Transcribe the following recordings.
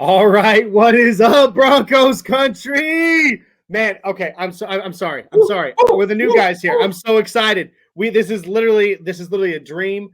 All right, what is up, Broncos country? Man, okay, I'm sorry. We're the new guys here. I'm so excited. This is literally a dream.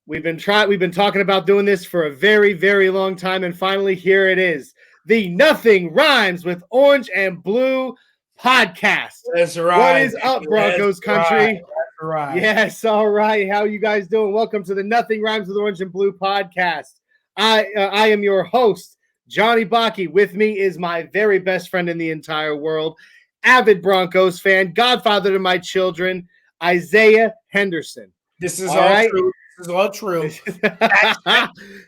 We've been talking about doing this for a very, very long time, and finally here it is. The Nothing Rhymes with Orange and Blue podcast. That's right. What is up, Broncos country? That's right. Yes, all right. How you guys doing? Welcome to the Nothing Rhymes with Orange and Blue podcast. I am your host, Johnny Bakke. With me is my very best friend in the entire world, avid Broncos fan, godfather to my children, Isaiah Henderson. This is all true. This is all true.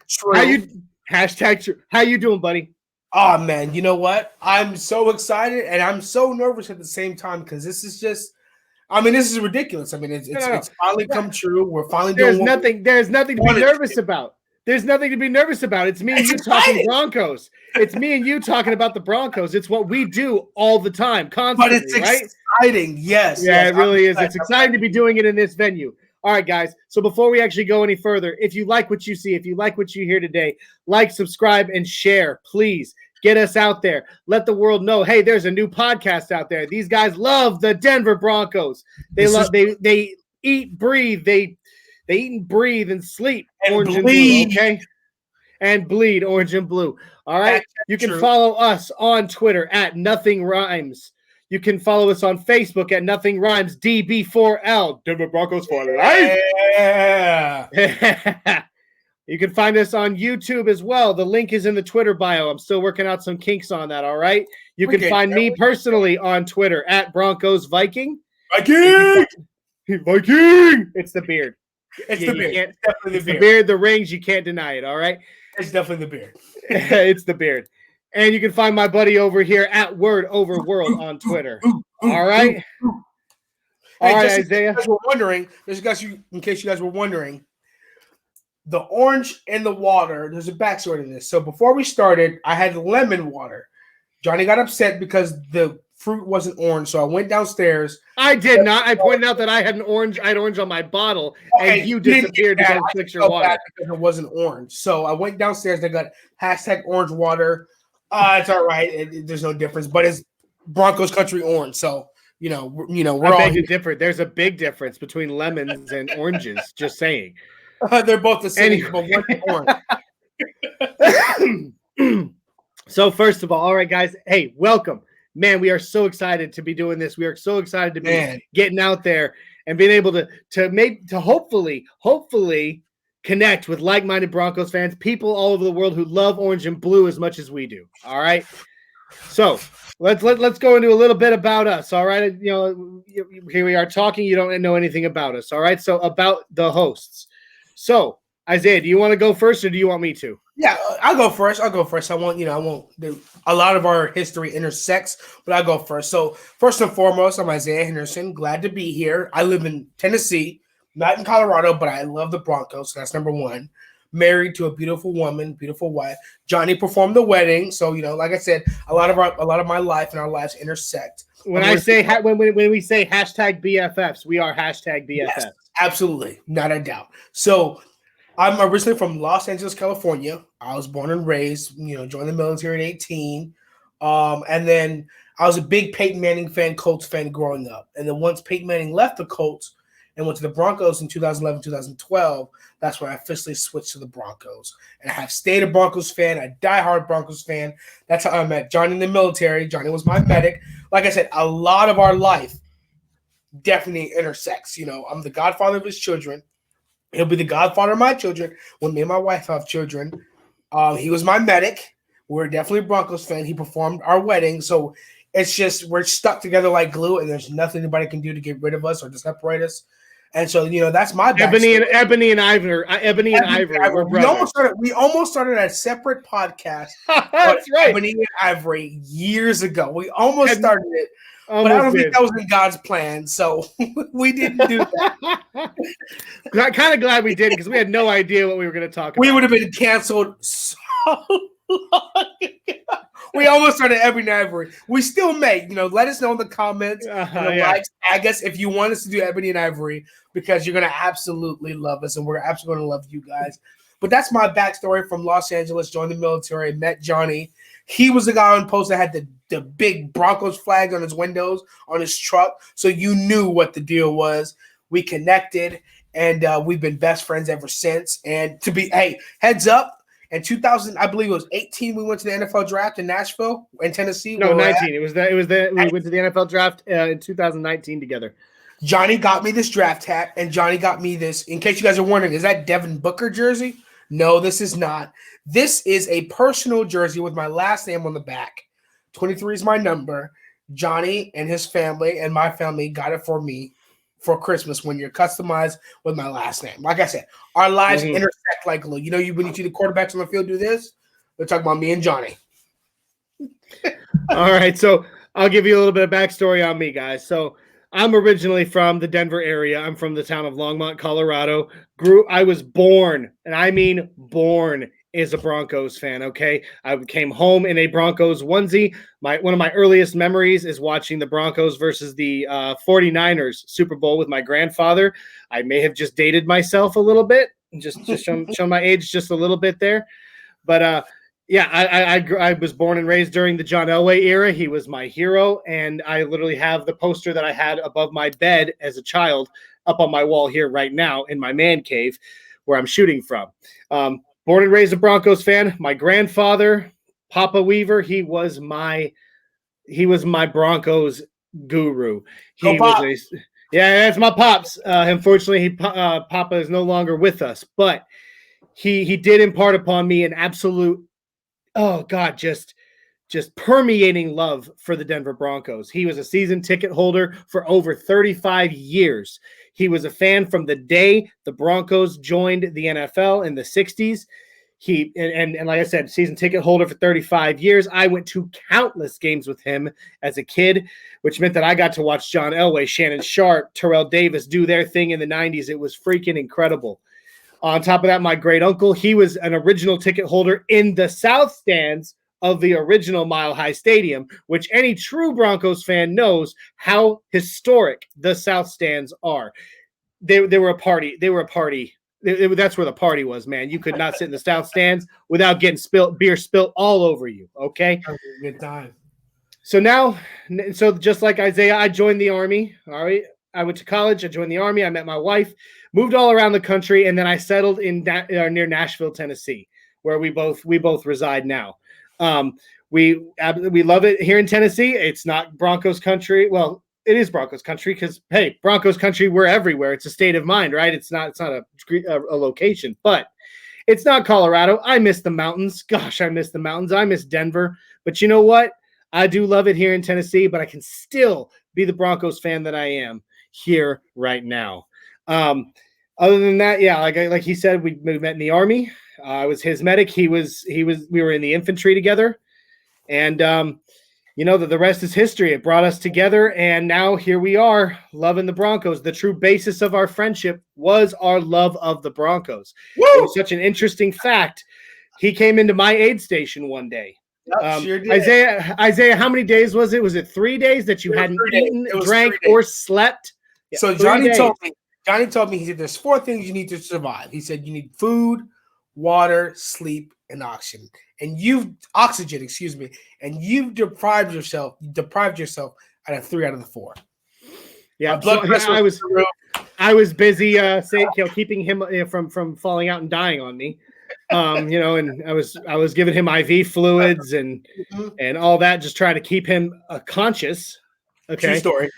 True. Hashtag true. How you doing, buddy? Oh, man, you know what? I'm so excited and I'm so nervous at the same time because this is just – this is ridiculous. It's finally come true. We're finally doing There's nothing to be nervous about. There's nothing to be nervous about. It's me and you talking Broncos. It's me and you talking about the Broncos. It's what we do all the time, constantly, but it's exciting, yes. Yeah, it really is. It's exciting to be doing it in this venue. All right, guys. So before we actually go any further, if you like what you see, if you like what you hear today, like, subscribe, and share. Please get us out there. Let the world know, hey, there's a new podcast out there. These guys love the Denver Broncos. They eat, breathe, they eat and breathe and sleep orange and blue, okay? And bleed orange and blue. All right. You can follow us on Twitter at Nothing Rhymes. You can follow us on Facebook at Nothing Rhymes DB4L. Denver Broncos for life. Yeah. You can find us on YouTube as well. The link is in the Twitter bio. I'm still working out some kinks on that. All right. You can find me personally on Twitter at Broncos Viking. Viking. It's the beard. It's the beard. It's definitely the beard. The rings, you can't deny it, all right? It's definitely the beard. It's the beard. And you can find my buddy over here at Word Over World on Twitter. All right? All right, Isaiah. In case you guys were wondering, the orange and the water, there's a backstory to this. So before we started, I had lemon water. Johnny got upset because the fruit wasn't orange, so I went downstairs. I did not. I pointed out that I had orange on my bottle, and you disappeared because I fixed your water. Because it wasn't orange. So I went downstairs. They got hashtag orange water. It's all right. There's no difference, but it's Broncos country orange. So we're all different. There's a big difference between lemons and oranges. Just saying. They're both the same, but one's orange. So first of all right, guys. Hey, welcome. Man, we are so excited to be doing this. We are so excited to be getting out there and being able to hopefully connect with like-minded Broncos fans, people all over the world who love orange and blue as much as we do. All right. So let's go into a little bit about us. All right. Here we are talking. You don't know anything about us. All right. So about the hosts. So Isaiah, do you want to go first or do you want me to? Yeah, I'll go first. I won't do a lot of our history intersects, but I'll go first. So first and foremost, I'm Isaiah Henderson. Glad to be here. I live in Tennessee, not in Colorado, but I love the Broncos. So that's number one. Married to a beautiful woman, beautiful wife. Johnny performed the wedding. So, like I said, a lot of my life and our lives intersect. When we say hashtag BFFs, we are hashtag BFFs. Yes, absolutely. Not a doubt. So I'm originally from Los Angeles, California. I was born and raised, joined the military at 18. And then I was a big Peyton Manning fan, Colts fan growing up. And then once Peyton Manning left the Colts and went to the Broncos in 2011, 2012, that's when I officially switched to the Broncos. And I have stayed a Broncos fan, a diehard Broncos fan. That's how I met Johnny in the military. Johnny was my medic. Like I said, a lot of our life definitely intersects. I'm the godfather of his children. He'll be the godfather of my children when me and my wife have children. He was my medic. We're definitely a Broncos fan. He performed our wedding. So it's just we're stuck together like glue, and there's nothing anybody can do to get rid of us or to separate us. And so, that's my backstory. Ebony and Ivory. We almost started a separate podcast. That's right. Ebony and Ivory years ago. We almost started it. But I don't think that was in God's plan, so we didn't do that. I'm kind of glad we did because we had no idea what we were going to talk about. We would have been canceled so long ago. We almost started Ebony and Ivory. We still may. Let us know in the comments. Likes, tag us if you want us to do Ebony and Ivory because you're going to absolutely love us and we're absolutely going to love you guys. But that's my backstory from Los Angeles, joined the military, met Johnny. He was the guy on post that had the big Broncos flag on his windows, on his truck. So you knew what the deal was. We connected, and we've been best friends ever since. And heads up, in 2000, I believe it was 18, we went to the NFL draft in Nashville, in Tennessee. No, 19. It was we went to the NFL draft in 2019 together. Johnny got me this draft hat, and Johnny got me this. In case you guys are wondering, is that Devin Booker jersey? No, this is not. This is a personal jersey with my last name on the back. 23 is my number. Johnny and his family and my family got it for me for Christmas when you're customized with my last name. Like I said, our lives intersect like glue. You know, when you see the quarterbacks on the field do this, they're talking about me and Johnny. All right, so I'll give you a little bit of backstory on me, guys. So I'm originally from the Denver area. I'm from the town of Longmont, Colorado. I was born, and I mean born, as a Broncos fan, okay? I came home in a Broncos onesie. One of my earliest memories is watching the Broncos versus the 49ers Super Bowl with my grandfather. I may have just dated myself a little bit, just show my age just a little bit there. But yeah, I was born and raised during the John Elway era. He was my hero, and I literally have the poster that I had above my bed as a child up on my wall here right now in my man cave where I'm shooting from. Born and raised a Broncos fan. My grandfather, Papa Weaver, he was my Broncos guru. Yeah, that's my pops. Unfortunately, Papa is no longer with us, but he did impart upon me an absolute, oh God, just permeating love for the Denver Broncos. He was a season ticket holder for over 35 years. He was a fan from the day the Broncos joined the NFL in the 60s. And like I said, season ticket holder for 35 years. I went to countless games with him as a kid, which meant that I got to watch John Elway, Shannon Sharpe, Terrell Davis do their thing in the 90s. It was freaking incredible. On top of that, my great uncle, he was an original ticket holder in the South stands of the original Mile High Stadium, which any true Broncos fan knows how historic the South stands are. They were a party. That's where the party was, man. You could not sit in the South stands without getting beer spilt all over you. Okay, good time. So just like Isaiah, I joined the Army. All right, I went to college. I joined the Army. I met my wife, moved all around the country, and then I settled in near Nashville, Tennessee, where we both reside now. We love it here in Tennessee. It's not Broncos country. Well, it is Broncos country because, hey, Broncos country, we're everywhere. It's a state of mind, right? It's not a location, but it's not Colorado. I miss the mountains. Gosh, I miss the mountains. I miss Denver. But you know what? I do love it here in Tennessee, but I can still be the Broncos fan that I am here right now. Other than that, yeah, like he said, we met in the Army. I was his medic. We were in the infantry together, and the rest is history. It brought us together, and now here we are, loving the Broncos. The true basis of our friendship was our love of the Broncos. Woo! It was such an interesting fact. He came into my aid station one day. Yep, sure did. Isaiah, how many days was it? Was it 3 days that you hadn't eaten, drank, or slept? Yeah, so Johnny told me, he said, there's 4 things you need to survive. He said, you need food, water, sleep, and oxygen. And you've deprived yourself out of 3 out of the 4. Yeah, I was busy keeping him from falling out and dying on me. And I was giving him IV fluids and all that, just trying to keep him conscious. Okay. True story.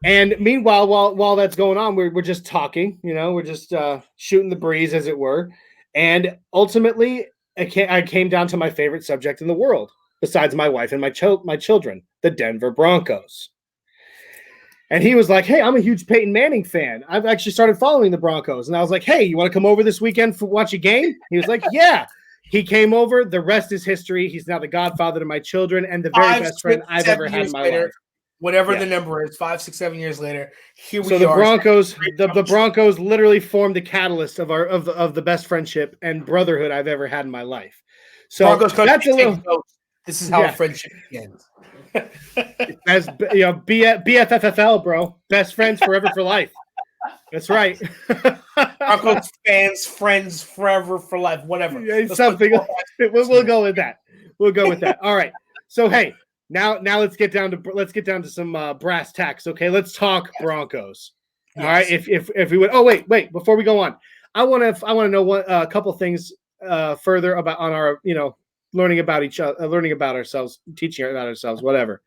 And meanwhile, while that's going on, we're just talking, we're just shooting the breeze, as it were. And ultimately, I came down to my favorite subject in the world, besides my wife and my children, the Denver Broncos. And he was like, hey, I'm a huge Peyton Manning fan. I've actually started following the Broncos. And I was like, hey, you want to come over this weekend for watch a game? He was like, yeah. He came over. The rest is history. He's now the godfather to my children and the very best friend I've ever had in my life. Whatever the number is, 5, 6, 7 years later, here we are. So the Broncos literally formed the catalyst of the best friendship and brotherhood I've ever had in my life. So that's a little. This is how friendship begins. As BFFL, bro, best friends forever for life. That's right. Broncos fans, friends, forever, for life, whatever. Yeah, something. We'll go with that. We'll go with that. All right. So hey, now let's get down to some brass tacks. Okay, let's talk Broncos. All right. If we would. Oh wait. Before we go on, I want to know a couple things further about on our learning about each other, learning about ourselves, teaching about ourselves, whatever.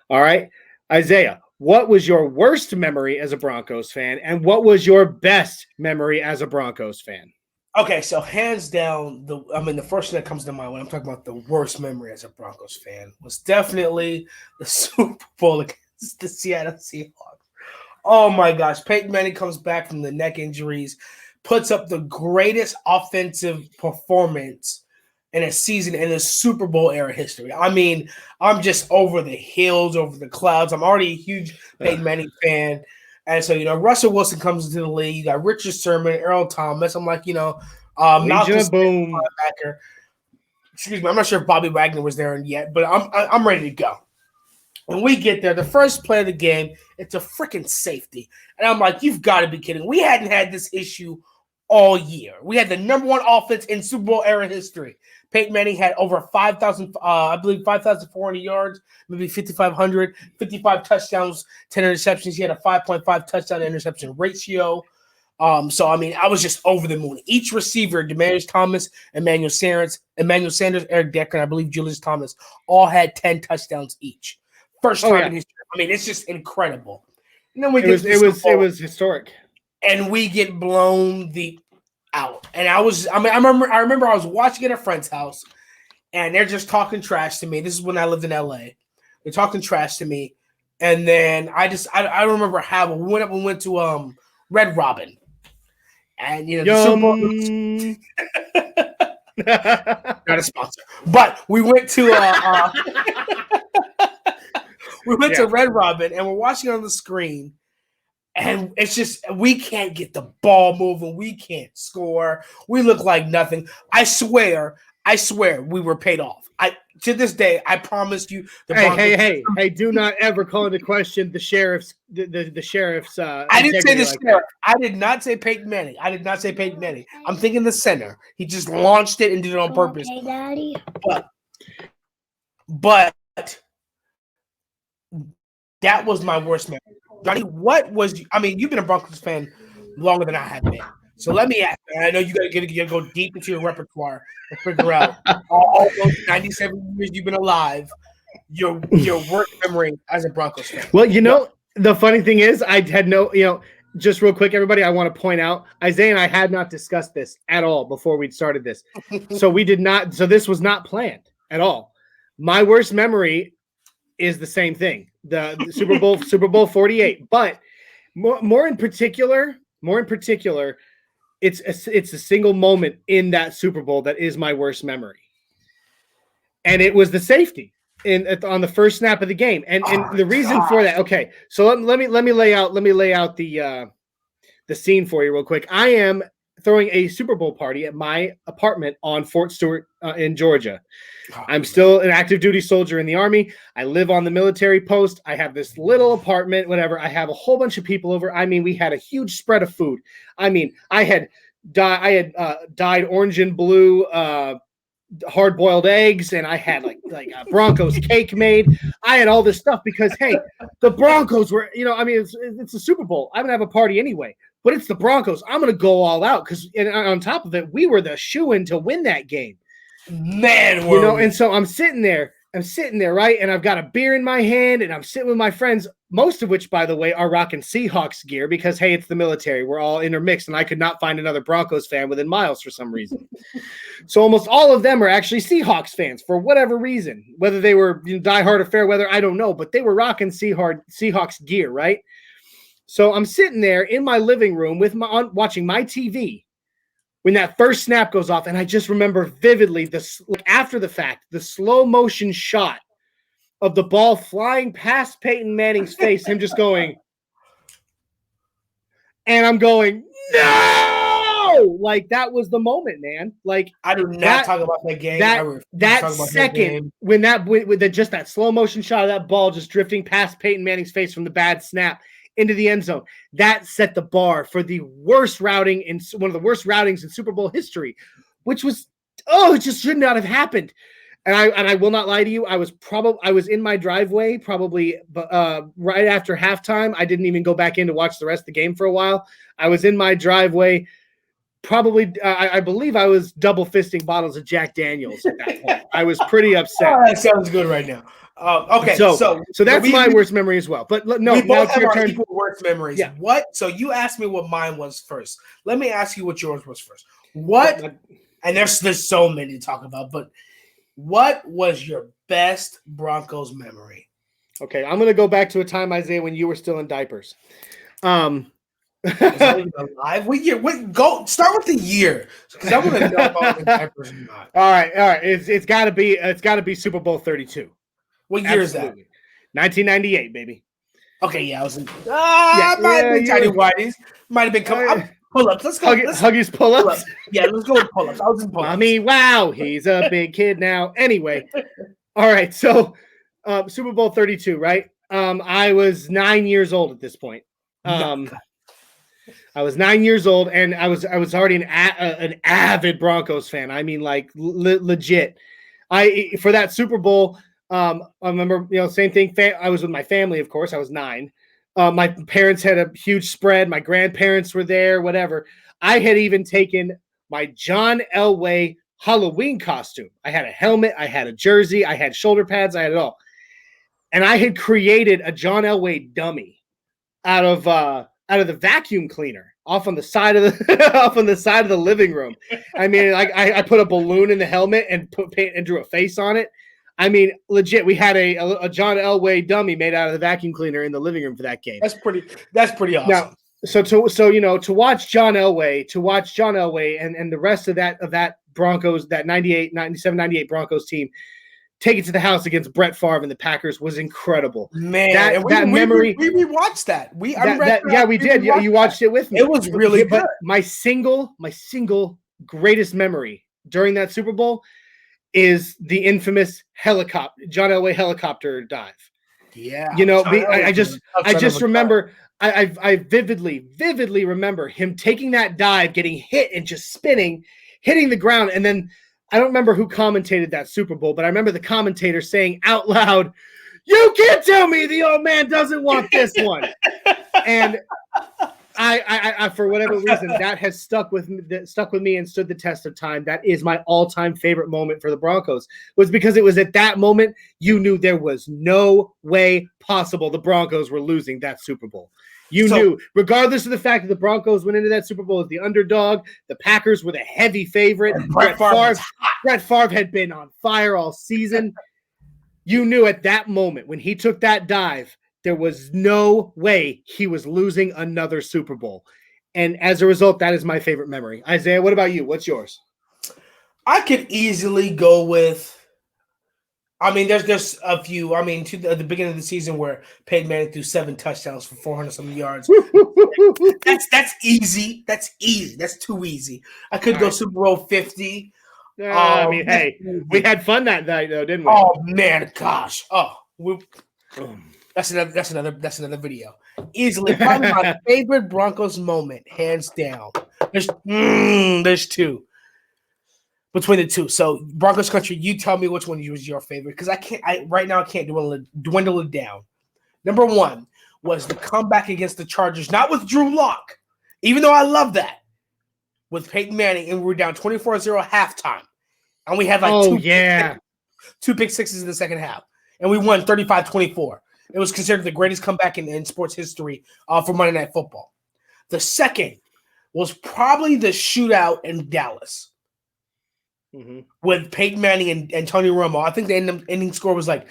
All right, Isaiah. What was your worst memory as a Broncos fan, and what was your best memory as a Broncos fan? Okay, so hands down, the first thing that comes to mind when I'm talking about the worst memory as a Broncos fan was definitely the Super Bowl against the Seattle Seahawks. Oh my gosh, Peyton Manning comes back from the neck injuries, puts up the greatest offensive performance in a season in the Super Bowl era history. I mean, I'm just over the hills, over the clouds. I'm already a huge Peyton Manning fan. And so, Russell Wilson comes into the league. You got Richard Sherman, Earl Thomas. I'm like, Malcolm Boom. linebacker. Excuse me, I'm not sure if Bobby Wagner was there yet, but I'm ready to go. When we get there, the first play of the game, it's a freaking safety. And I'm like, you've got to be kidding. We hadn't had this issue all year. We had the number one offense in Super Bowl era history. Peyton Manning had over 5,000, I believe 5,400 yards, maybe 5,500, 55 touchdowns, 10 interceptions. He had a 5.5 touchdown to interception ratio. So, I was just over the moon. Each receiver, Demaryius Thomas, Emmanuel Sanders, Eric Decker, and I believe Julius Thomas, all had 10 touchdowns each. First time in history. It's just incredible. And then it was historic. And we get blown out. And I remember I was watching at a friend's house, and they're just talking trash to me. This is when I lived in LA. They're talking trash to me. And then I remember how we went to Red Robin. And the Super Bowl, not a sponsor. But we went to to Red Robin, and we're watching it on the screen. And it's just, we can't get the ball moving. We can't score. We look like nothing. I swear, we were paid off. To this day, I promise you. Hey! Do not ever call into question the sheriff's. The sheriff's. I didn't say the sheriff. I did not say Peyton Manning. I'm thinking the center. He just launched it and did it on purpose. Okay, Daddy. But that was my worst memory. Johnny, you've been a Broncos fan longer than I have been. So let me ask you, I know you got to go deep into your repertoire and figure out all those 97 years you've been alive, your worst memory as a Broncos fan. Well, the funny thing is, I had just real quick, everybody, I want to point out, Isaiah and I had not discussed this at all before we'd started this. So this was not planned at all. My worst memory is the same thing, the Super Bowl 48. But more in particular, it's a single moment in that Super Bowl that is my worst memory, and it was the safety on the first snap of the game, and the reason for that. Okay, so let me lay out the scene for you real quick. I am throwing a Super Bowl party at my apartment on Fort Stewart in Georgia. I'm still an active duty soldier in the Army. I live on the military post. I have this little apartment, whatever. I have a whole bunch of people over. We had a huge spread of food. I had dyed orange and blue hard-boiled eggs, and I had like a Broncos cake made. I had all this stuff because, hey, the Broncos were, it's a Super Bowl. I'm going to have a party anyway, but it's the Broncos. I'm going to go all out because on top of it, we were the shoo-in to win that game. Man, and so I'm sitting there, right? And I've got a beer in my hand, and I'm sitting with my friends, most of which, by the way, are rocking Seahawks gear because, hey, it's the military. We're all intermixed, and I could not find another Broncos fan within miles for some reason. So almost all of them are actually Seahawks fans for whatever reason. Whether they were diehard or fair weather, I don't know, but they were rocking Seahawks gear, right? So I'm sitting there in my living room watching my TV when that first snap goes off, and I just remember vividly after the fact, the slow motion shot of the ball flying past Peyton Manning's face, him just going, and I'm going, no! Like, that was the moment, man. Like, I do not talk about that game. That second, when just that slow motion shot of that ball just drifting past Peyton Manning's face from the bad snap, into the end zone. That set the bar for the worst routing in one of the worst routings in Super Bowl history, which was, it just should not have happened. And I will not lie to you. I was in my driveway probably right after halftime. I didn't even go back in to watch the rest of the game for a while. I was in my driveway. Probably, I believe I was double fisting bottles of Jack Daniels at that point. I was pretty upset. Oh, that sounds good right now. Okay, so that's my worst memory as well. But no, we now both it's have your our turn. equal worst memories. Yeah. What? So you asked me what mine was first. Let me ask you what yours was first. What? And there's so many to talk about, but what was your best Broncos memory? Okay, I'm gonna go back to a time, Isaiah, when you were still in diapers. Was I even alive? What year? Go start with the year, because I want to know if I was in diapers or not. All right. It's got to be Super Bowl 32. What year is that? 1998, baby. Okay, yeah, I was in. Might have been tiny whities. Might have been coming. Pull-ups. Let's go. Huggies pull-ups. Yeah, let's go with pull-ups. I was in pull-ups. I mean, wow, he's a big kid now. Anyway, all right. So, Super Bowl 32, right? I was 9 years old at this point. I was 9 years old, and I was already an avid Broncos fan. I mean, like legit. For that Super Bowl, I remember, same thing. I was with my family, of course. I was 9. My parents had a huge spread. My grandparents were there. Whatever. I had even taken my John Elway Halloween costume. I had a helmet. I had a jersey. I had shoulder pads. I had it all, and I had created a John Elway dummy out of the vacuum cleaner off on the side of the living room. I mean, like I put a balloon in the helmet and put paint and drew a face on it. I mean, legit, we had a John Elway dummy made out of the vacuum cleaner in the living room for that game. That's pretty awesome. Now, to watch John Elway and the rest of that Broncos, that 97, 98 Broncos team take it to the house against Brett Favre and the Packers was incredible. Man, that memory. We rewatched that. We did. You watched it with me. It was really good. But my single greatest memory during that Super Bowl is the infamous John Elway helicopter dive. Yeah, I just remember. I vividly remember him taking that dive, getting hit and just spinning, hitting the ground, and then I don't remember who commentated that Super Bowl, but I remember the commentator saying out loud, "You can't tell me the old man doesn't want this one." And I for whatever reason, that has stuck with me and stood the test of time. That is my all-time favorite moment for the Broncos, was because it was at that moment you knew there was no way possible the Broncos were losing that Super Bowl. You knew, regardless of the fact that the Broncos went into that Super Bowl as the underdog, the Packers were the heavy favorite. Brett Favre had been on fire all season. You knew at that moment when he took that dive, there was no way he was losing another Super Bowl. And as a result, that is my favorite memory. Isaiah, what about you? What's yours? I could easily go with, there's a few. At the beginning of the season where Peyton Manning threw 7 touchdowns for 400-something yards. That's easy. That's easy. That's too easy. I could go Super Bowl 50. Hey, we had fun that night, though, didn't we? Oh man, gosh. That's another video. Easily, probably my favorite Broncos moment, hands down. There's 2 between the 2. So Broncos country, you tell me which one was your favorite, because I can't dwindle it down. Number 1 was the comeback against the Chargers, not with Drew Lock, even though I love that, with Peyton Manning, and we were down 24-0 halftime, and we had two pick sixes in the second half, and we won 35-24. It was considered the greatest comeback in sports history for Monday Night Football. The second was probably the shootout in Dallas with Peyton Manning and Tony Romo. I think the ending score was like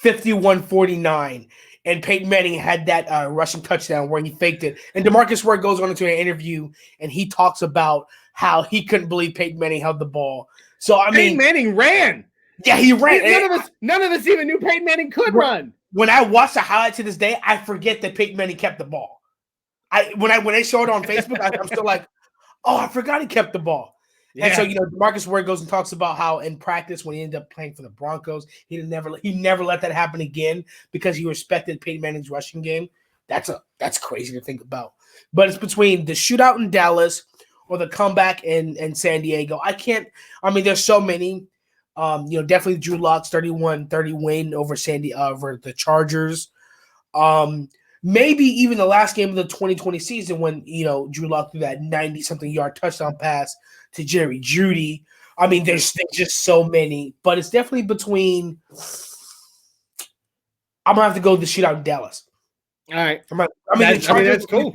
51-49, and Peyton Manning had that rushing touchdown where he faked it. And DeMarcus Ware goes on into an interview, and he talks about how he couldn't believe Peyton Manning held the ball. So Peyton Manning ran. Yeah, he ran. None of us even knew Peyton Manning could run. When I watch the highlight to this day, I forget that Peyton Manning kept the ball. When they show it on Facebook, I'm still like, oh, I forgot he kept the ball. Yeah. And so, DeMarcus Ware goes and talks about how in practice, when he ended up playing for the Broncos, he never let that happen again because he respected Peyton Manning's rushing game. That's crazy to think about. But it's between the shootout in Dallas or the comeback in San Diego. There's so many. Definitely Drew Lock's 31-30 win over over the Chargers. Maybe even the last game of the 2020 season when, Drew Lock threw that 90-something yard touchdown pass to Jerry Jeudy. There's just so many. But it's definitely between – I'm going to have to go with the shootout in Dallas. All right. That's cool.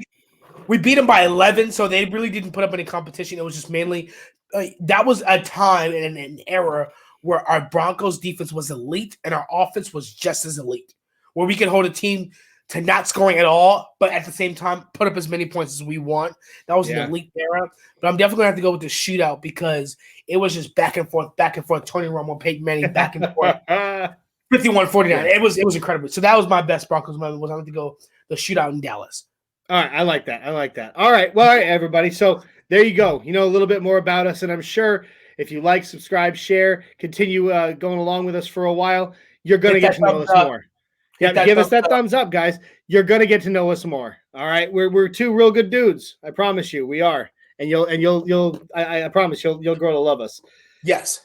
We beat them by 11, so they really didn't put up any competition. It was just mainly that was a time and an era where our Broncos defense was elite and our offense was just as elite, where we could hold a team to not scoring at all, but at the same time put up as many points as we want. That was an elite era. But I'm definitely going to have to go with the shootout because it was just back and forth, Tony Romo, Peyton Manning, back and forth. 51-49. Yeah. It was incredible. So that was my best Broncos moment. Was I going to go the shootout in Dallas. All right, I like that. All right, well, all right, everybody. So there you go. A little bit more about us, and I'm sure if you like, subscribe, share, continue going along with us for a while, you're going to get to know us more. Yeah, give us that thumbs up, guys. You're going to get to know us more. All right, we're two real good dudes. I promise you, we are, and you'll. I promise you'll grow to love us. Yes.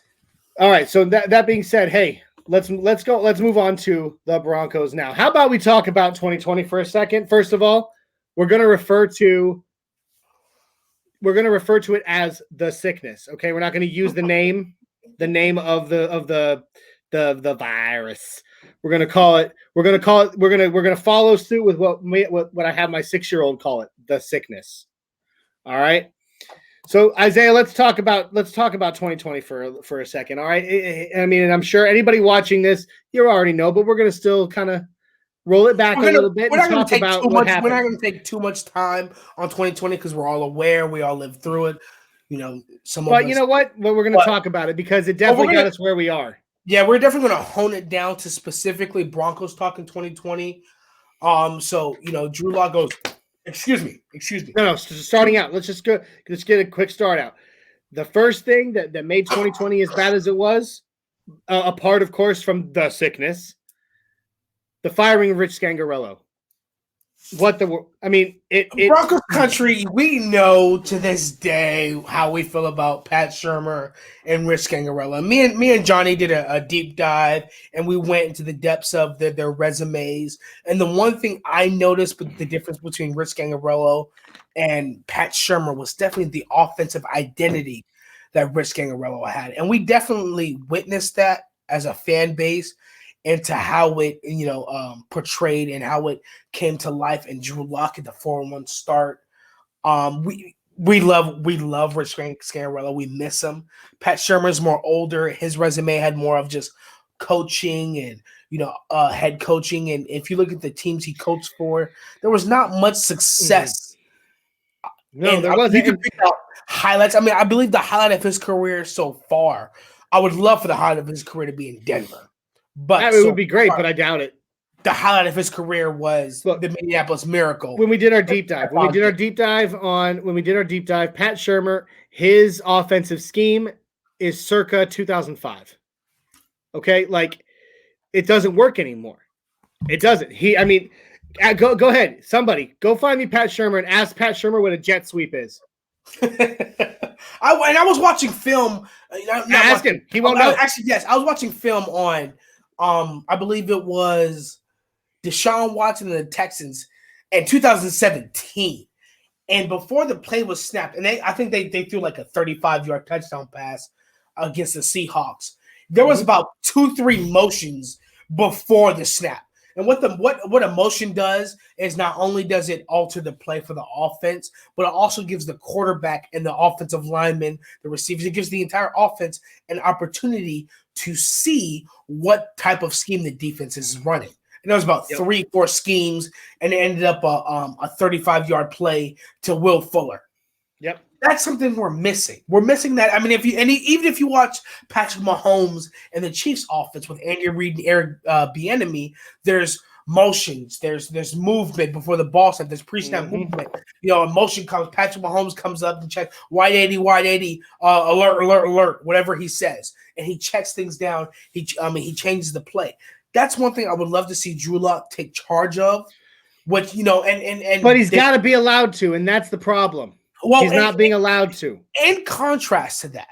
All right. So that being said, hey. Let's go. Let's move on to the Broncos now. How about we talk about 2020 for a second? First of all, we're going to refer to it as the sickness. Okay, we're not going to use the name of the virus. We're going to call it. We're going to follow suit with what I have my 6-year-old call it, the sickness. All right. So Isaiah, let's talk about 2020 for a second. All right. And I'm sure anybody watching this, you already know, but we're going to still kind of roll it back a little bit and talk about what happened. We're not going to take too much time on 2020 because we're all aware. We all lived through it. You know what? But we're going to talk about it because it definitely got us where we are. Yeah, we're definitely going to hone it down to specifically Broncos talk in 2020. So, Drew Lock goes – Excuse me. No, starting out. Let's get a quick start out. The first thing that made 2020 as bad as it was, apart, of course, from the sickness, the firing of Rich Scangarello. Broncos country, we know to this day how we feel about Pat Shurmur and Rich Scangarello. Me and Johnny did a deep dive, and we went into the depths of their resumes. And the one thing I noticed, but the difference between Rich Scangarello and Pat Shurmur was definitely the offensive identity that Rich Scangarello had, and we definitely witnessed that as a fan base. Into how it, portrayed and how it came to life in Drew Lock at the 4-1 start. We love Rich Scangarello. We miss him. Pat Shurmur's more older. His resume had more of just coaching and head coaching. And if you look at the teams he coached for, there was not much success. No, there wasn't. You can pick out highlights. I believe the highlight of his career so far. I would love for the highlight of his career to be in Denver. But it would be great, but I doubt it. The highlight of his career was the Minneapolis Miracle. When we did our deep dive, Pat Shurmur, his offensive scheme is circa 2005. Okay, it doesn't work anymore. It doesn't. Go ahead. Somebody go find me Pat Shurmur and ask Pat Shurmur what a jet sweep is. I was watching film. Ask him. He won't know. Actually, yes, I was watching film on. I believe it was Deshaun Watson and the Texans in 2017. And before the play was snapped, and I think they threw like a 35-yard touchdown pass against the Seahawks. There was about 2-3 motions before the snap. And what a motion does is not only does it alter the play for the offense, but it also gives the quarterback and the offensive lineman, the receivers, it gives the entire offense an opportunity to see what type of scheme the defense is running. And there was about 3-4 schemes, and it ended up a 35-yard play to Will Fuller. Yep. That's something we're missing. We're missing that. Even if you watch Patrick Mahomes and the Chiefs offense with Andy Reid and Eric Bieniemy, there's motions, there's movement before the ball snap, there's pre-snap movement. A motion comes, Patrick Mahomes comes up to check wide 80, alert, whatever he says, and he checks things down. He changes the play. That's one thing I would love to see Drew Lock take charge of. Which, and but he's got to be allowed to, and that's the problem. Well, he's not being allowed to. In contrast to that,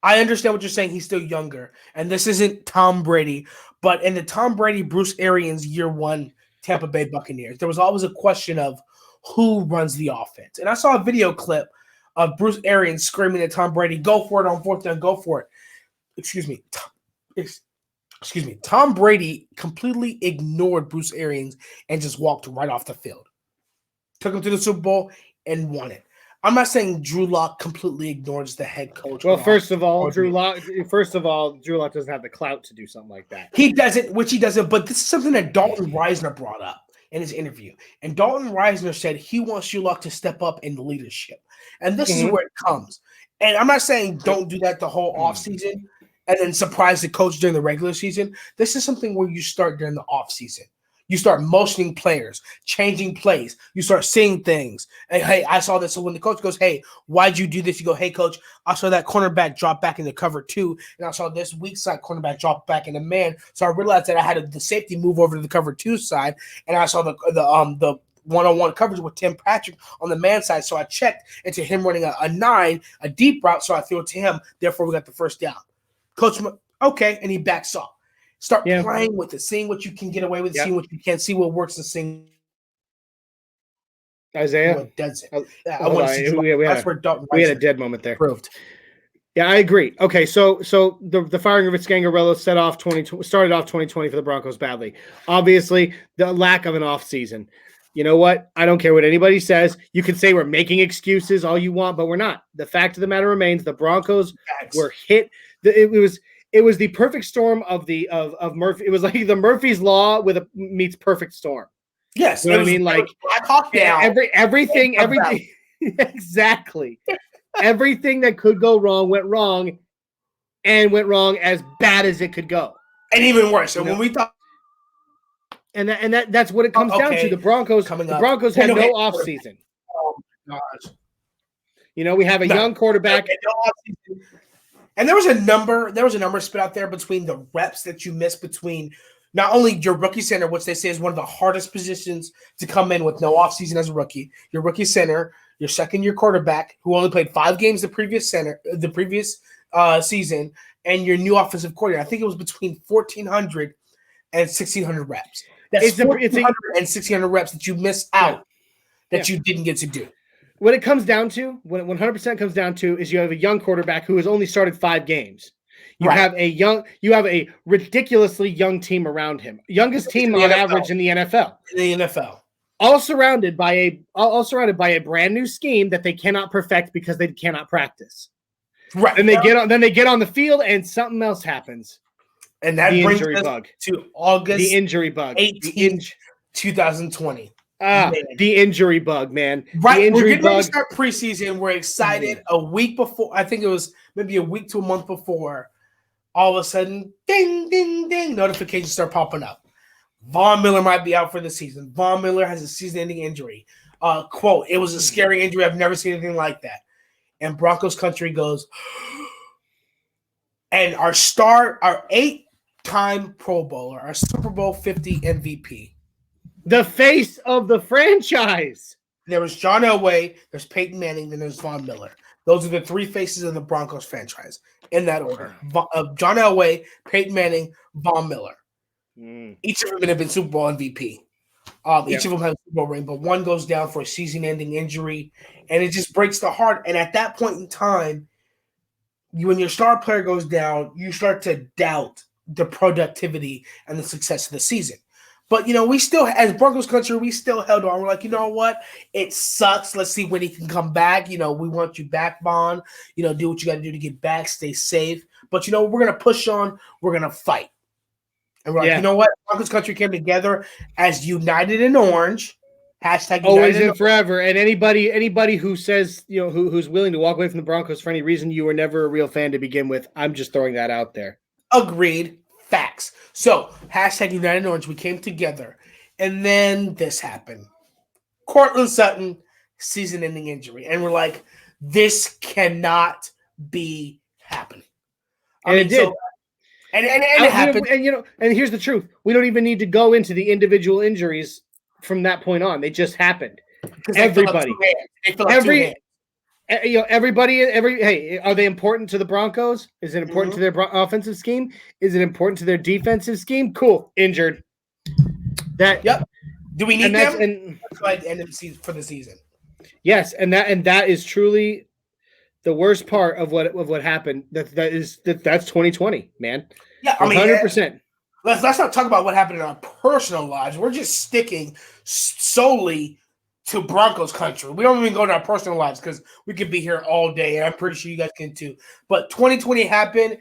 I understand what you're saying. He's still younger, and this isn't Tom Brady. But in the Tom Brady, Bruce Arians year one Tampa Bay Buccaneers, there was always a question of who runs the offense. And I saw a video clip of Bruce Arians screaming at Tom Brady, "Go for it on fourth down, go for it." Excuse me. Tom Brady completely ignored Bruce Arians and just walked right off the field. Took him to the Super Bowl and won it. I'm not saying Drew Lock completely ignores the head coach. Well, first of all, Drew Lock doesn't have the clout to do something like that. He doesn't, but this is something that Dalton Reisner brought up in his interview. And Dalton Reisner said he wants Drew Lock to step up in leadership. And this is where it comes. And I'm not saying don't do that the whole offseason and then surprise the coach during the regular season. This is something where you start during the offseason. You start motioning players, changing plays. You start seeing things. And, hey, I saw this. So when the coach goes, "Hey, why'd you do this?" You go, "Hey, coach, I saw that cornerback drop back in the cover 2, and I saw this weak side cornerback drop back in the man. So I realized that I had the safety move over to the cover 2 side, and I saw the one-on-one coverage with Tim Patrick on the man side. So I checked into him running a 9, a deep route. So I threw it to him. Therefore, we got the first down." Coach, okay, and he backs off. Start playing with it, seeing what you can get away with, seeing what you can't, see what works, and seeing Isaiah what doesn't. We had a dead moment there. Proved. Yeah, I agree. Okay, so the firing of Scangarello started off 2020 for the Broncos badly. Obviously, the lack of an offseason. You know what? I don't care what anybody says. You can say we're making excuses all you want, but we're not. The fact of the matter remains: the Broncos were hit. It was the perfect storm of Murphy. It was like the Murphy's Law meets perfect storm. Yes, you know what I mean. Like Black Hawk Down. Everything. Exactly. Everything that could go wrong went wrong, and went wrong as bad as it could go, and even worse. And when we thought, that's what it comes down to. The Broncos had no offseason. Oh my gosh! We have a young quarterback. And there was a number spit out there between the reps that you miss between not only your rookie center, which they say is one of the hardest positions to come in with no offseason as a rookie, your rookie center, your second-year quarterback who only played 5 games the previous season, and your new offensive coordinator. I think it was between 1,400 and 1,600 reps. That's 1,400 and 1,600 reps that you missed out that you didn't get to do. What it comes down to, what it 100% comes down to, is you have a young quarterback who has only started 5 games. You have a ridiculously young team around him, youngest team on average in the NFL. All surrounded by a brand new scheme that they cannot perfect because they cannot practice. Right. And they get on the field and something else happens. And that brings us to August the injury bug. 18th, 2020. The injury bug, man. Right, we're getting ready to start preseason. We're excited. A week before, I think it was maybe a week to a month before, all of a sudden, ding, ding, ding, notifications start popping up. Von Miller might be out for the season. Von Miller has a season-ending injury. Quote, "It was a scary injury. I've never seen anything like that." And Broncos country goes, and our 8-time Pro Bowler, our Super Bowl 50 MVP, the face of the franchise. There was John Elway, there's Peyton Manning, then there's Von Miller. Those are the 3 faces of the Broncos franchise in that order. John Elway, Peyton Manning, Von Miller. Each of them have been Super Bowl MVP. Each of them have a Super Bowl ring, but one goes down for a season-ending injury, and it just breaks the heart. And at that point in time, when your star player goes down, you start to doubt the productivity and the success of the season. But, we still, as Broncos country, we still held on. We're like, you know what? It sucks. Let's see when he can come back. We want you back, Vaughn. Do what you got to do to get back, stay safe. But, we're going to push on. We're going to fight. And we're like, you know what? Broncos country came together as united in orange. Hashtag always and forever. And anybody who says, who's willing to walk away from the Broncos for any reason, you were never a real fan to begin with. I'm just throwing that out there. Agreed. Facts. So, hashtag United Orange, we came together. And then this happened. Cortland Sutton, season-ending injury. And we're like, this cannot be happening. It did. And it happened. And here's the truth. We don't even need to go into the individual injuries from that point on. They just happened. Because Everybody, they fill up two hands. Everybody, hey, are they important to the Broncos? Is it important to their offensive scheme? Is it important to their defensive scheme? Cool, injured. Yep. Do we need them? And that's like end of the season for the season. Yes, and that is truly the worst part of what happened. That's 2020, man. Yeah, I mean, 100%. Let's not talk about what happened in our personal lives. We're just sticking solely to Broncos country. We don't even go to our personal lives because we could be here all day, and I'm pretty sure you guys can too. But 2020 happened.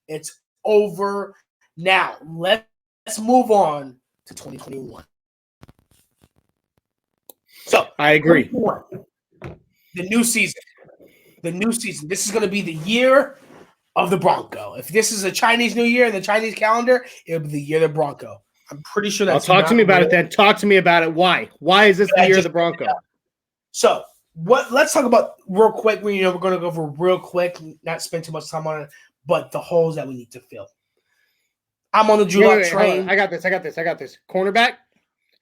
It's over now. Let's move on to 2021. So I agree. The new season. This is going to be the year of the Bronco. If this is a Chinese New Year in the Chinese calendar, it'll be the year of the Bronco. I'm pretty sure that's. Talk to me about it then. Talk to me about it. Why? Why is this the year of the Bronco? So let's talk about real quick. We're going to go over real quick, not spend too much time on it, but the holes that we need to fill. I'm on the Drew Lock train. I got this. Cornerback,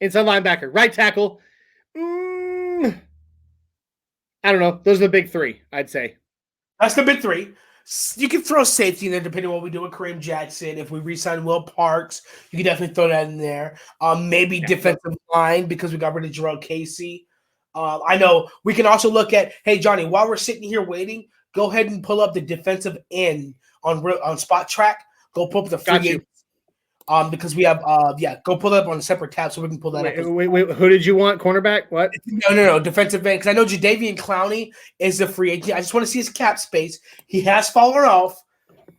inside linebacker, right tackle. I don't know. Those are the big three, I'd say. That's the big three. You can throw safety in there depending on what we do with Kareem Jackson. If we re-sign Will Parks, you can definitely throw that in there. Maybe defensive line because we got rid of Gerald Casey. I know we can also look at, hey, Johnny, while we're sitting here waiting, go ahead and pull up the defensive end on Spot Track. Go pull up the free agents. Because we have, go pull that up on a separate tab so we can pull that up. Wait, who did you want? Cornerback? What? No, defensive end. Because I know Jadeveon Clowney is the free agent. I just want to see his cap space. He has fallen off,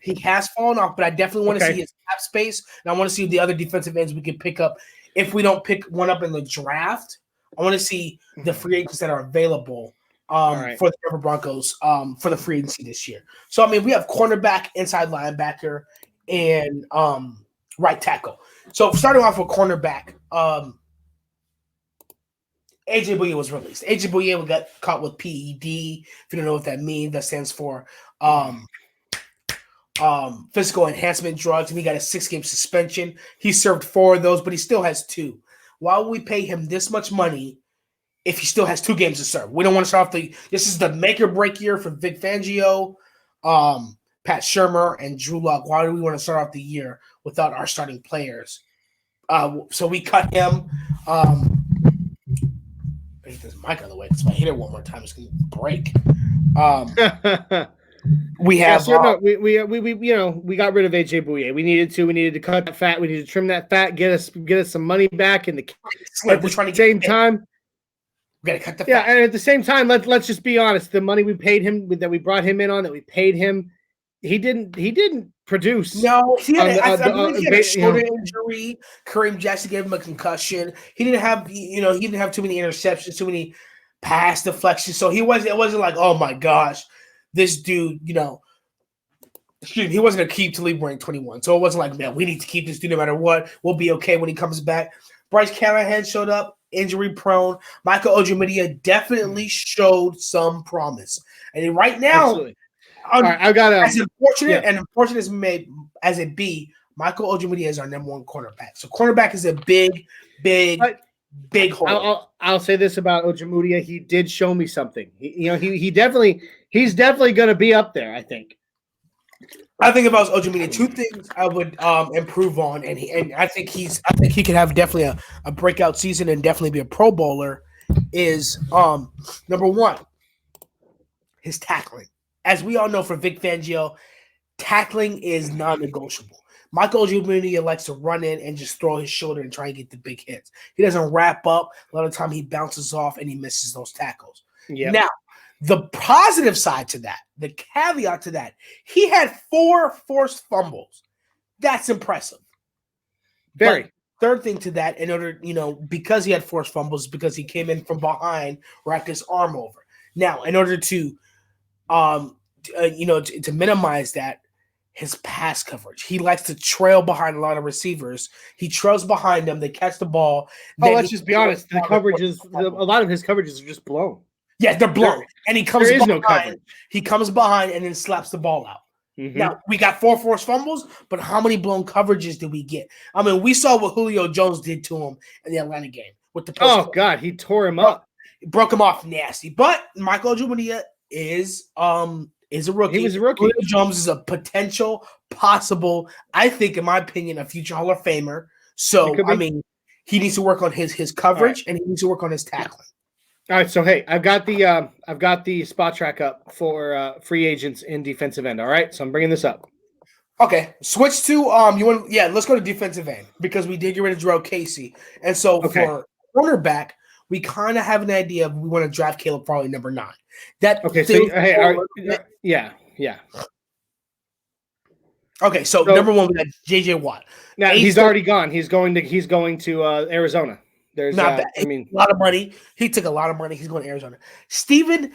but I definitely want to see his cap space. And I want to see the other defensive ends we can pick up. If we don't pick one up in the draft, I want to see the free agents that are available for the Denver Broncos for the free agency this year. So, I mean, we have cornerback, inside linebacker, and right tackle. So starting off with cornerback, AJ Bouye was released. AJ Bouye got caught with PED. If you don't know what that means, that stands for physical enhancement drugs, and he got a 6-game suspension. He served 4 of those, but he still has 2. Why would we pay him this much money if he still has 2 games to serve? We don't want to start off this is the make or break year for Vic Fangio, Pat Shurmur, and Drew Lock. Why do we want to start off the year without our starting players? So we cut him. I hit this mic out of the way because if I hit it one more time, it's going to break. We have we got rid of AJ Bouye. We needed to cut that fat. We needed to trim that fat. Get us some money back in the at the same time. We got to cut the fat. Yeah, and at the same time, let's just be honest. The money we paid him, that we brought him in on, that we paid him, he didn't produce. No, he had, I believe he had a shoulder injury. Kareem Jackson gave him a concussion. He didn't have too many interceptions, too many pass deflections. So it wasn't like, oh my gosh, this dude, he wasn't a keep till he ranked 21. So it wasn't like, man, we need to keep this dude no matter what. We'll be okay when he comes back. Bryce Callahan showed up, injury prone. Michael Ojemudia definitely showed some promise. And right now, absolutely. All right, I've got as unfortunate as it be, Michael Ojemudia is our number 1 cornerback. So cornerback is a big hole. I'll say this about Ojemudia: he did show me something. He's definitely going to be up there. I think about Ojemudia, 2 things I would improve on, and I think he could have definitely a breakout season and definitely be a Pro Bowler. Is number 1, his tackling. As we all know, for Vic Fangio, tackling is non-negotiable. Michael Ojemudia likes to run in and just throw his shoulder and try and get the big hits. He doesn't wrap up. A lot of the time he bounces off and he misses those tackles. Yep. Now, the positive side to that, the caveat to that, he had 4 forced fumbles. That's impressive. Very. But third thing to that, in order, because he had forced fumbles, because he came in from behind, wrapped his arm over. Now, in order to to minimize that, his pass coverage. He likes to trail behind a lot of receivers. He trails behind them. They catch the ball. Let's just be honest. The coverage is a lot of his coverages are just blown. Yeah, they're blown. And he comes behind. No coverage. He comes behind and then slaps the ball out. Mm-hmm. Now, we got 4 forced fumbles, but how many blown coverages did we get? I mean, we saw what Julio Jones did to him in the Atlanta game. with the post. Oh God, he tore him up. Broke him off nasty. But Michael Ojemudia is a rookie. He was a rookie. Julio Jones is a potential, possible, I think, in my opinion, a future Hall of Famer. So I mean, he needs to work on his coverage and he needs to work on his tackling. All right, so hey, I've got the spot track up for free agents in defensive end. All right, so I'm bringing this up. Okay, switch to let's go to defensive end because we did get rid of Jarrell Casey, and so for cornerback, we kind of have an idea of we want to draft Caleb Farley number 9. Yeah. Okay, so number 1 we got J.J. Watt. Now he's already gone. He's going to Arizona. There's not bad. I mean, a lot of money. He took a lot of money. He's going to Arizona. Stephen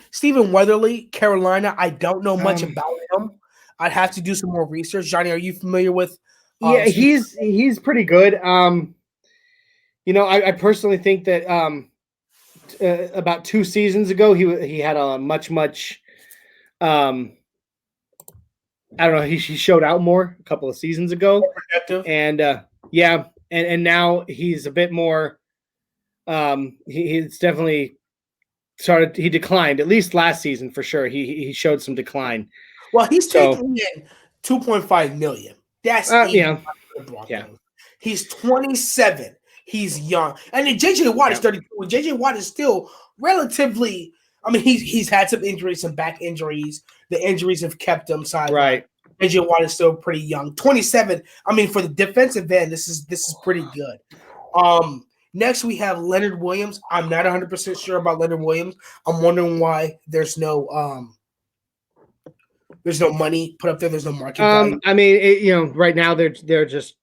Weatherly, Carolina. I don't know much about him. I'd have to do some more research. Johnny, are you familiar with? Yeah, he's pretty good. I personally think that about 2 seasons ago he had a much I don't know. He showed out more a couple of seasons ago, and and now he's a bit more. He's definitely started. He declined at least last season for sure. He showed some decline. Well, he's taking in $2.5 million. That's yeah. He's 27. He's young, and then J.J. Watt is 32. J.J. Watt is still relatively. I mean, he's had some injuries, some back injuries. The injuries have kept him sidelined. Right. J.J. Watt is still pretty young. 27. I mean, for the defensive end, this is pretty good. Next, we have Leonard Williams. I'm not 100% sure about Leonard Williams. I'm wondering why there's no money put up there. There's no market value. I mean, right now they're just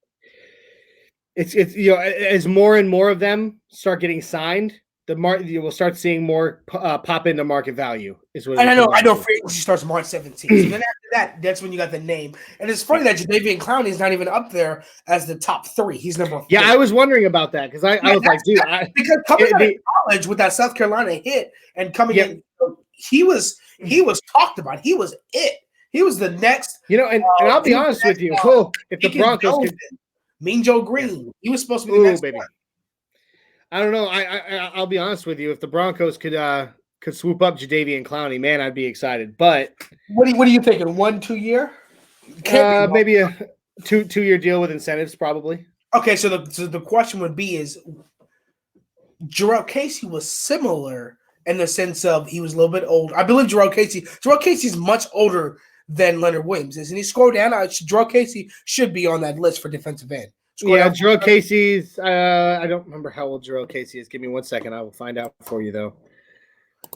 it's as more and more of them start getting signed, you will start seeing more pop into market value. Is what I know. Free agency starts March 17th. So then after that, that's when you got the name. And it's funny that Jadeveon Clowney is not even up there as the top 3. He's number 4. Yeah, I was wondering about that because I was like, dude, because coming out of college with that South Carolina hit and coming in, he was talked about. He was it. He was the next. And I'll be honest with you. If the Broncos could, Mean Joe Green, he was supposed to be the next baby. one. I don't know. I'll be honest with you. If the Broncos could swoop up Jadeveon Clowney, man, I'd be excited. But what are you thinking? 1-2 year? Maybe a 2-year deal with incentives, probably. Okay, so the question would be: is Jarrell Casey was similar in the sense of he was a little bit old. I believe Jarrell Casey is much older than Leonard Williams, isn't he? Scroll down. Jarrell Casey should be on that list for defensive end. Jarrell Casey's. I don't remember how old Jarrell Casey is. Give me 1 second. I will find out for you, though.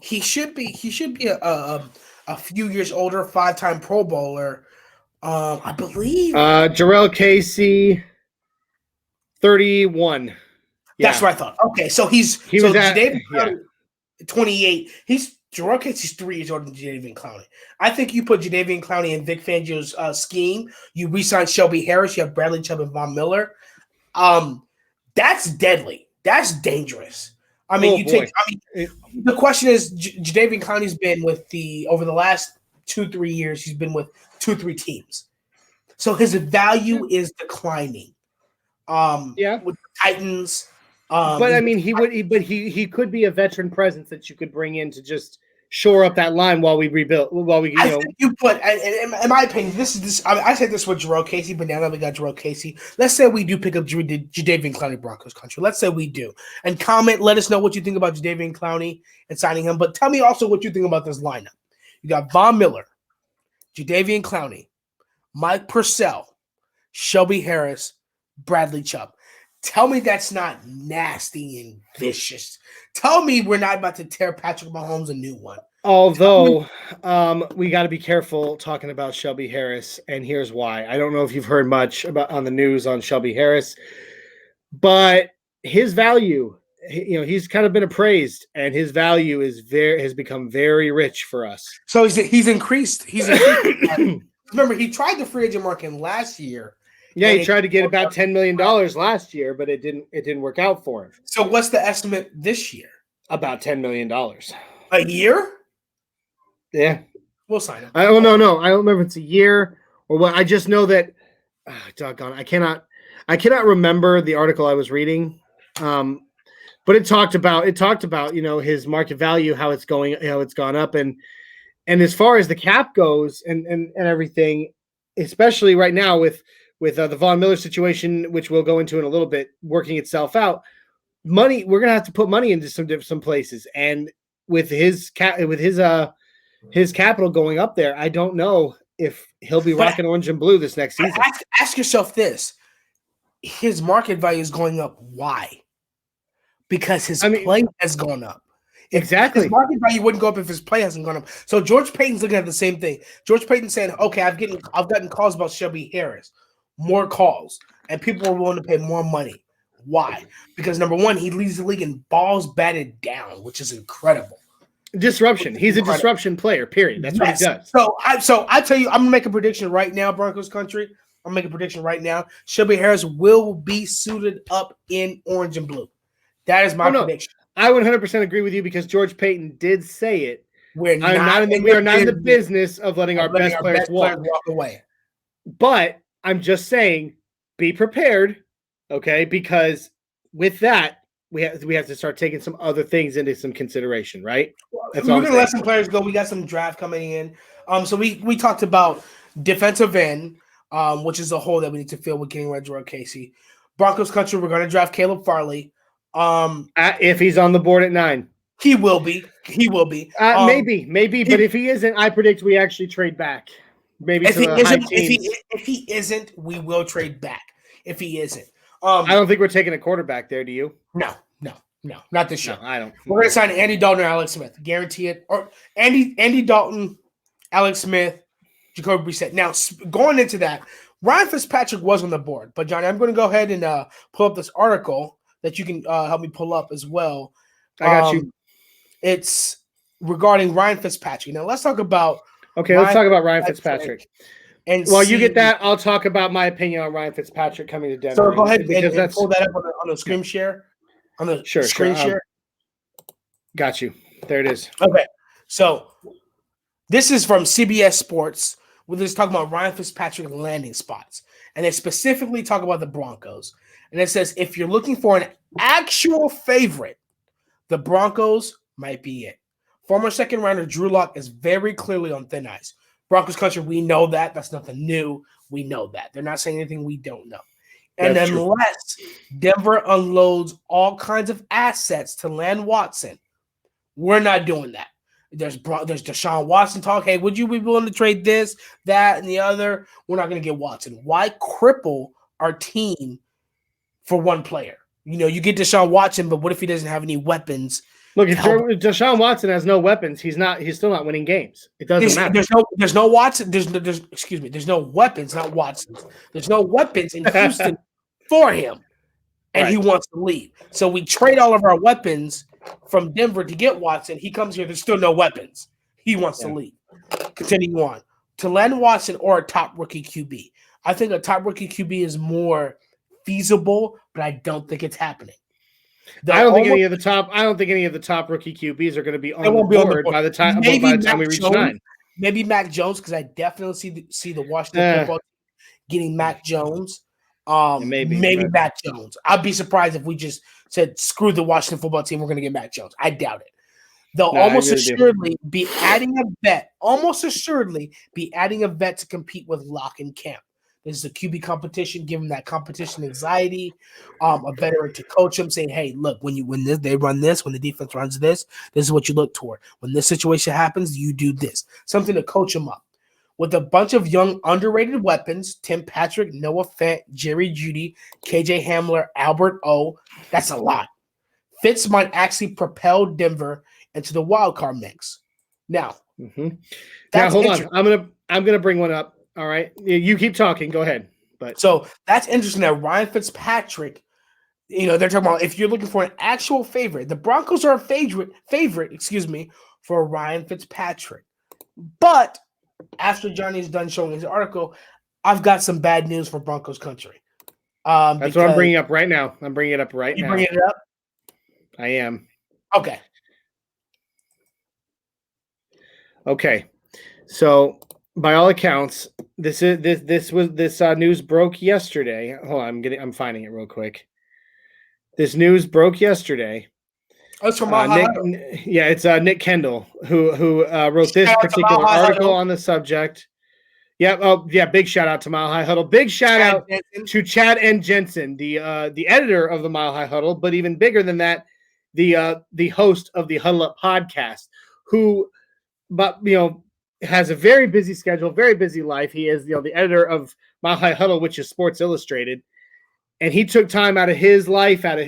He should be a few years older, 5-time Pro Bowler. I believe. Jarrell Casey, 31. That's what I thought. Okay, so he was at 28. Jarrell Casey's 3 years older than Jadeveon Clowney. I think you put Jadeveon Clowney in Vic Fangio's scheme. You re-sign Shelby Harris. You have Bradley Chubb and Von Miller. That's deadly. That's dangerous. I mean, the question is, Jadeveon Clowney's been with over the last 2-3 years, he's been with 2-3 teams. So his value is declining. With the Titans. But I mean, he could be a veteran presence that you could bring in to just shore up that line while we rebuild. I think you put, in my opinion, I said this with Jarrell Casey, but now that we got Jarrell Casey, let's say we do pick up Jadeveon Clowney Broncos country. Let's say we do, and comment. Let us know what you think about Jadeveon Clowney and signing him. But tell me also what you think about this lineup. You got Von Miller, Jadeveon Clowney, Mike Purcell, Shelby Harris, Bradley Chubb. Tell me that's not nasty and vicious. Tell me we're not about to tear Patrick Mahomes a new one. Although we got to be careful talking about Shelby Harris, and here's why. I don't know if you've heard much about on the news on Shelby Harris, but his value, he's kind of been appraised, and his value has become very rich for us. So he's increased. Remember, he tried the free agent market last year. Yeah, he tried to get about $10 million last year, but it didn't work out for him. So what's the estimate this year? About $10 million. A year? Yeah. We'll sign him. I don't know. I don't remember if it's a year or what. I just know that doggone, I cannot remember the article I was reading. But it talked about his market value, how it's gone up, and as far as the cap goes and everything, especially right now with the Von Miller situation, which we'll go into in a little bit, working itself out. We're gonna have to put money into some places, and with his capital going up there, I don't know if he'll be rocking orange and blue this next season. Ask yourself this: his market value is going up. Why? Because his play has gone up. Exactly. His market value wouldn't go up if his play hasn't gone up. So George Payton's looking at the same thing. George Payton saying, "Okay, I've gotten calls about Shelby Harris, more calls, and people are willing to pay more money. Why? Because number one, he leads the league in balls batted down, which is incredible. Disruption. He's a disruption player. Period. That's what he does. So I tell you, I'm gonna make a prediction right now, Broncos country. I'm gonna make a prediction right now. Shelby Harris will be suited up in orange and blue. That is my prediction. I 100% agree with you because George Payton did say it. We are not in the business of letting our best players walk away. But I'm just saying, be prepared, okay? Because with that, we have to start taking some other things into some consideration, right? We're going to let some players go. We got some draft coming in. So we talked about defensive end, which is a hole that we need to fill with getting rid of Gerard Casey. Broncos country, we're going to draft Caleb Farley. If he's on the board at 9. He will be. Maybe. But if he isn't, I predict we actually trade back. Maybe if he isn't, we will trade back. If he isn't, I don't think we're taking a quarterback there. Do you? No, not this year. No, I don't. We're going to sign Andy Dalton or Alex Smith. Guarantee it. Or Andy Dalton, Alex Smith, Jacoby Brissett. Now, going into that, Ryan Fitzpatrick was on the board. But, Johnny, I'm going to go ahead and pull up this article that you can help me pull up as well. I got you. It's regarding Ryan Fitzpatrick. Now, let's talk about let's talk about Ryan Fitzpatrick. And while you get that, I'll talk about my opinion on Ryan Fitzpatrick coming to Denver. So go ahead and pull that up on the screen share. On the screen share. Got you. There it is. Okay. So this is from CBS Sports. We're just talking about Ryan Fitzpatrick landing spots. And they specifically talk about the Broncos. And it says, if you're looking for an actual favorite, the Broncos might be it. Former second rounder Drew Lock is very clearly on thin ice. Broncos country, we know that. That's nothing new. We know that. They're not saying anything we don't know. And unless Denver unloads all kinds of assets to land Watson, we're not doing that. There's Deshaun Watson talk. Hey, would you be willing to trade this, that, and the other? We're not going to get Watson. Why cripple our team for one player? You get Deshaun Watson, but what if he doesn't have any weapons? Look, if Deshaun Watson has no weapons, he's still not winning games. It doesn't matter. There's no Watson. There's no weapons, not Watsons. There's no weapons in Houston for him, and he wants to leave. So we trade all of our weapons from Denver to get Watson. He comes here. There's still no weapons. He wants to leave. Continuing on to land Watson or a top rookie QB. I think a top rookie QB is more feasible, but I don't think it's happening. I don't think any of the top rookie QBs are going to be on the board by the time we reach 9. Maybe Mac Jones, because I definitely see the Washington football team getting Mac Jones. Maybe Mac Jones. I'd be surprised if we just said screw the Washington football team. We're going to get Mac Jones. I doubt it. They'll almost assuredly be adding a vet. Almost assuredly be adding a vet to compete with Locke and Camp. This is a QB competition. Give them that competition anxiety. A veteran to coach them, saying, "Hey, look, when they run this, when the defense runs this is what you look toward. When this situation happens, you do this." Something to coach them up. With a bunch of young, underrated weapons: Tim Patrick, Noah Fant, Jerry Jeudy, KJ Hamler, Albert O. That's a lot. Fitz might actually propel Denver into the wild card mix. Now, hold on. I'm gonna bring one up. All right, you keep talking. Go ahead. But so that's interesting that Ryan Fitzpatrick, they're talking about if you're looking for an actual favorite, the Broncos are a favorite, for Ryan Fitzpatrick. But after Johnny's done showing his article, I've got some bad news for Broncos country. That's what I'm bringing up right now. I'm bringing it up right now. You bringing it up? I am. Okay. So, by all accounts, this news broke yesterday. Hold on, I'm finding it real quick. This news broke yesterday That's from Mile High Huddle. Yeah, it's Nick Kendall who wrote this Shout out to particular Mile High article Huddle. on the subject. Yeah. Oh, yeah. Big shout out to Mile High Huddle. Big shout out to Chad and Jensen, the editor of the Mile High Huddle, but even bigger than that, the host of the Huddle Up podcast, who, has a very busy schedule, very busy life. He is, the editor of Mile High Huddle, which is Sports Illustrated, and he took time out of his life, out of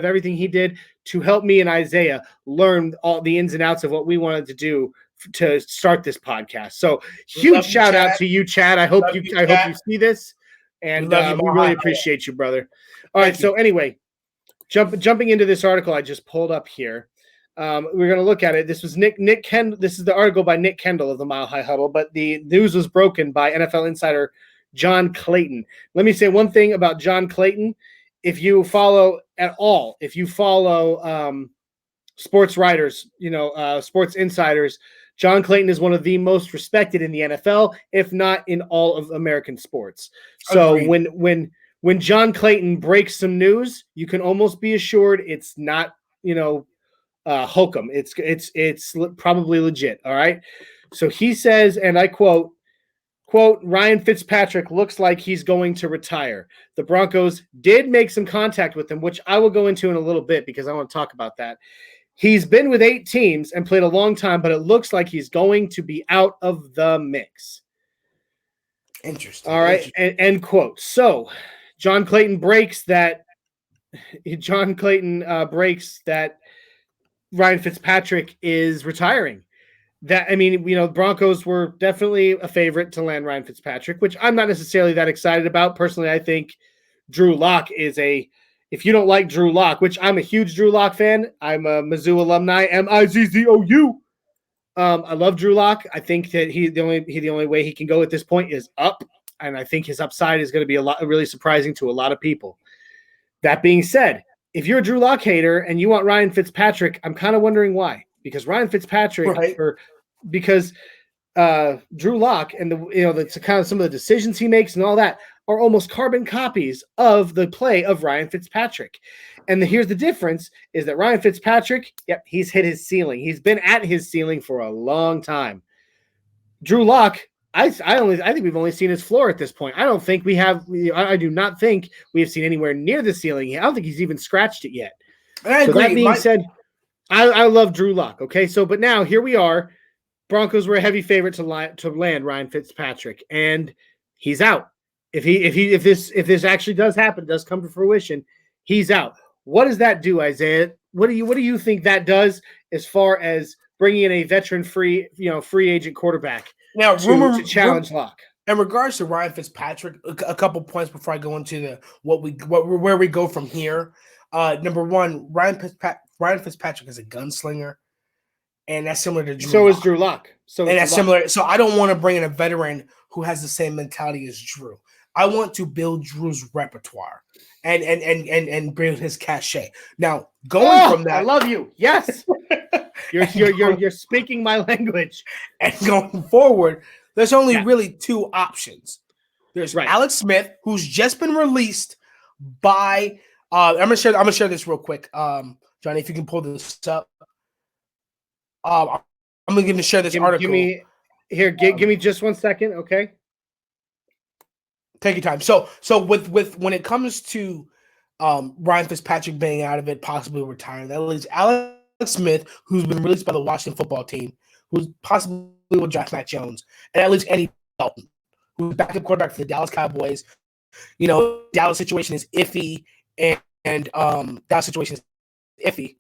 everything he did, to help me and Isaiah learn all the ins and outs of what we wanted to do to start this podcast. So huge shout out to you, Chad. I hope you see this, and we really appreciate you, brother. All right. So anyway, jumping into this article I just pulled up here. We're going to look at it. This was Nick Kendall. This is the article by Nick Kendall of the Mile High Huddle, but the news was broken by NFL insider John Clayton. Let me say one thing about John Clayton. If you follow sports writers, sports insiders, John Clayton is one of the most respected in the NFL, if not in all of American sports. So when John Clayton breaks some news, you can almost be assured it's not, hokum. It's probably legit. All right. So he says, and I quote, Ryan Fitzpatrick looks like he's going to retire. The Broncos did make some contact with him, which I will go into in a little bit because I want to talk about that. He's been with 8 teams and played a long time, but it looks like he's going to be out of the mix. Interesting. All right. End quote. So John Clayton breaks that. Ryan Fitzpatrick is retiring. Broncos were definitely a favorite to land Ryan Fitzpatrick, which I'm not necessarily that excited about. Personally, I think Drew Lock if you don't like Drew Lock, which I'm a huge Drew Lock fan, I'm a Mizzou alumni, M-I-Z-Z-O-U. I love Drew Lock. I think that the only way he can go at this point is up, and I think his upside is going to be really surprising to a lot of people. That being said, if you're a Drew Lock hater and you want Ryan Fitzpatrick, I'm kind of wondering why. Because Ryan Fitzpatrick, Drew Lock and that's kind of some of the decisions he makes and all that are almost carbon copies of the play of Ryan Fitzpatrick. And here's the difference is that Ryan Fitzpatrick, he's hit his ceiling. He's been at his ceiling for a long time. Drew Lock, I think we've only seen his floor at this point. I do not think we have seen anywhere near the ceiling. I don't think he's even scratched it yet. I agree. That being said, I love Drew Lock. Okay. But now here we are. Broncos were a heavy favorite to land Ryan Fitzpatrick, and he's out. If this actually does happen, does come to fruition, he's out. What does that do, Isaiah? What do you think that does as far as bringing in a veteran free agent quarterback now to challenge Lock? In regards to Ryan Fitzpatrick, a couple points before I go into where we go from here. Number one, Ryan Fitzpatrick is a gunslinger. And that's similar to Drew Lock. So is Drew Lock. Similar. So I don't want to bring in a veteran who has the same mentality as Drew. I want to build Drew's repertoire and build his cachet. Now, from that, I love you. Yes, you're speaking my language. And going forward, there's only really 2 options. There's Alex Smith, who's just been released by. I'm gonna share this real quick, Johnny. If you can pull this up. I'm going to share this article. Give me just 1 second, okay? Take your time. So with when it comes to Ryan Fitzpatrick being out of it, possibly retiring, that leaves Alex Smith, who's been released by the Washington football team, who's possibly will draft Matt Jones, and that leaves Andy Dalton, who's backup quarterback for the Dallas Cowboys. Dallas situation is iffy, and Dallas situation is iffy,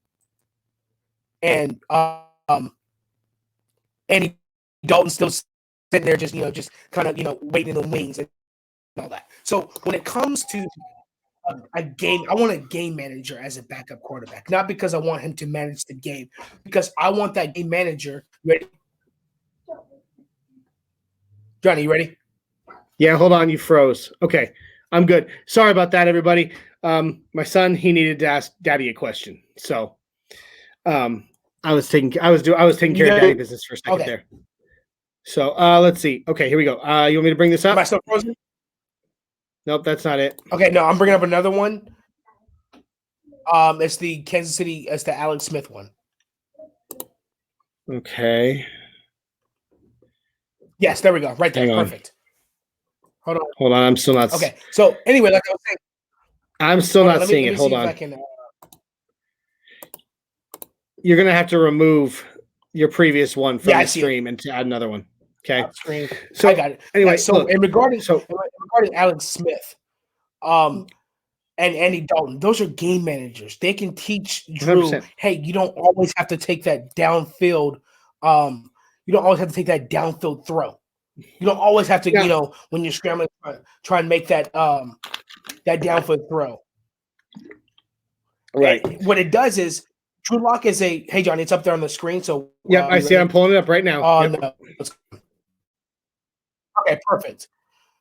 and Andy Dalton still sitting there, just kind of waiting in the wings and all that. So when it comes to a game, I want a game manager as a backup quarterback, not because I want him to manage the game, because I want that game manager ready. Johnny, you ready? Yeah, hold on, you froze. Okay, I'm good. Sorry about that, everybody. My son, he needed to ask Daddy a question, so I was taking care of Daddy business for a second there. So let's see. Okay, here we go. You want me to bring this up? Am I still frozen? Nope, that's not it. Okay, no, I'm bringing up another one. It's the Kansas City. It's the Alex Smith one. Okay. Yes, there we go. Right there. Hang on. Perfect. Hold on. Hold on. I'm still not. Okay. So anyway, like I was saying, I'm still not seeing it. let me Hold see if on. I can, You're gonna have to remove your previous one from the stream and to add another one. Okay. Screen. So I got it. Anyway, Yeah, so look, regarding Alex Smith, and Andy Dalton, those are game managers. They can teach Drew, 100%. hey, you don't always have to take that downfield. You don't always have to take that downfield throw. You don't always have to, when you're scrambling, try and make that that downfield throw. Right. And what it does is Drew Lock is hey Johnny, it's up there on the screen. So I see. I'm pulling it up right now. No. Okay, perfect.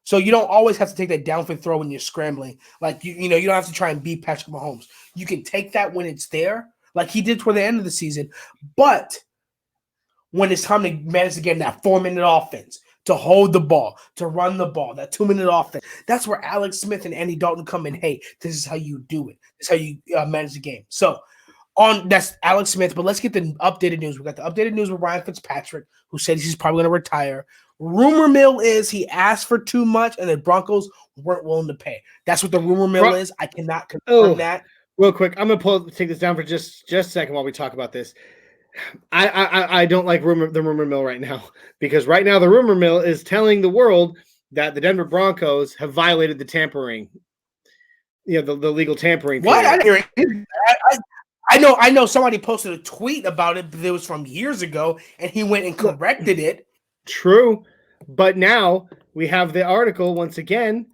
So you don't always have to take that downfield throw when you're scrambling. Like you don't have to try and beat Patrick Mahomes. You can take that when it's there, like he did toward the end of the season. But when it's time to manage the game, that 4-minute offense, to hold the ball, to run the ball, that 2-minute offense, that's where Alex Smith and Andy Dalton come in. Hey, this is how you do it. This is how you manage the game. So that's Alex Smith. But let's get the updated news. We got the updated news with Ryan Fitzpatrick, who said he's probably going to retire. Rumor mill is he asked for too much and the Broncos weren't willing to pay. That's what the rumor mill is. I cannot confirm that. Real quick, I'm gonna take this down for just a second while we talk about this. I don't like the rumor mill right now, because right now the rumor mill is telling the world that the Denver Broncos have violated the tampering, the legal tampering. What? I didn't hear it. I know somebody posted a tweet about it, but it was from years ago, and he went and corrected it. True, but now we have the article once again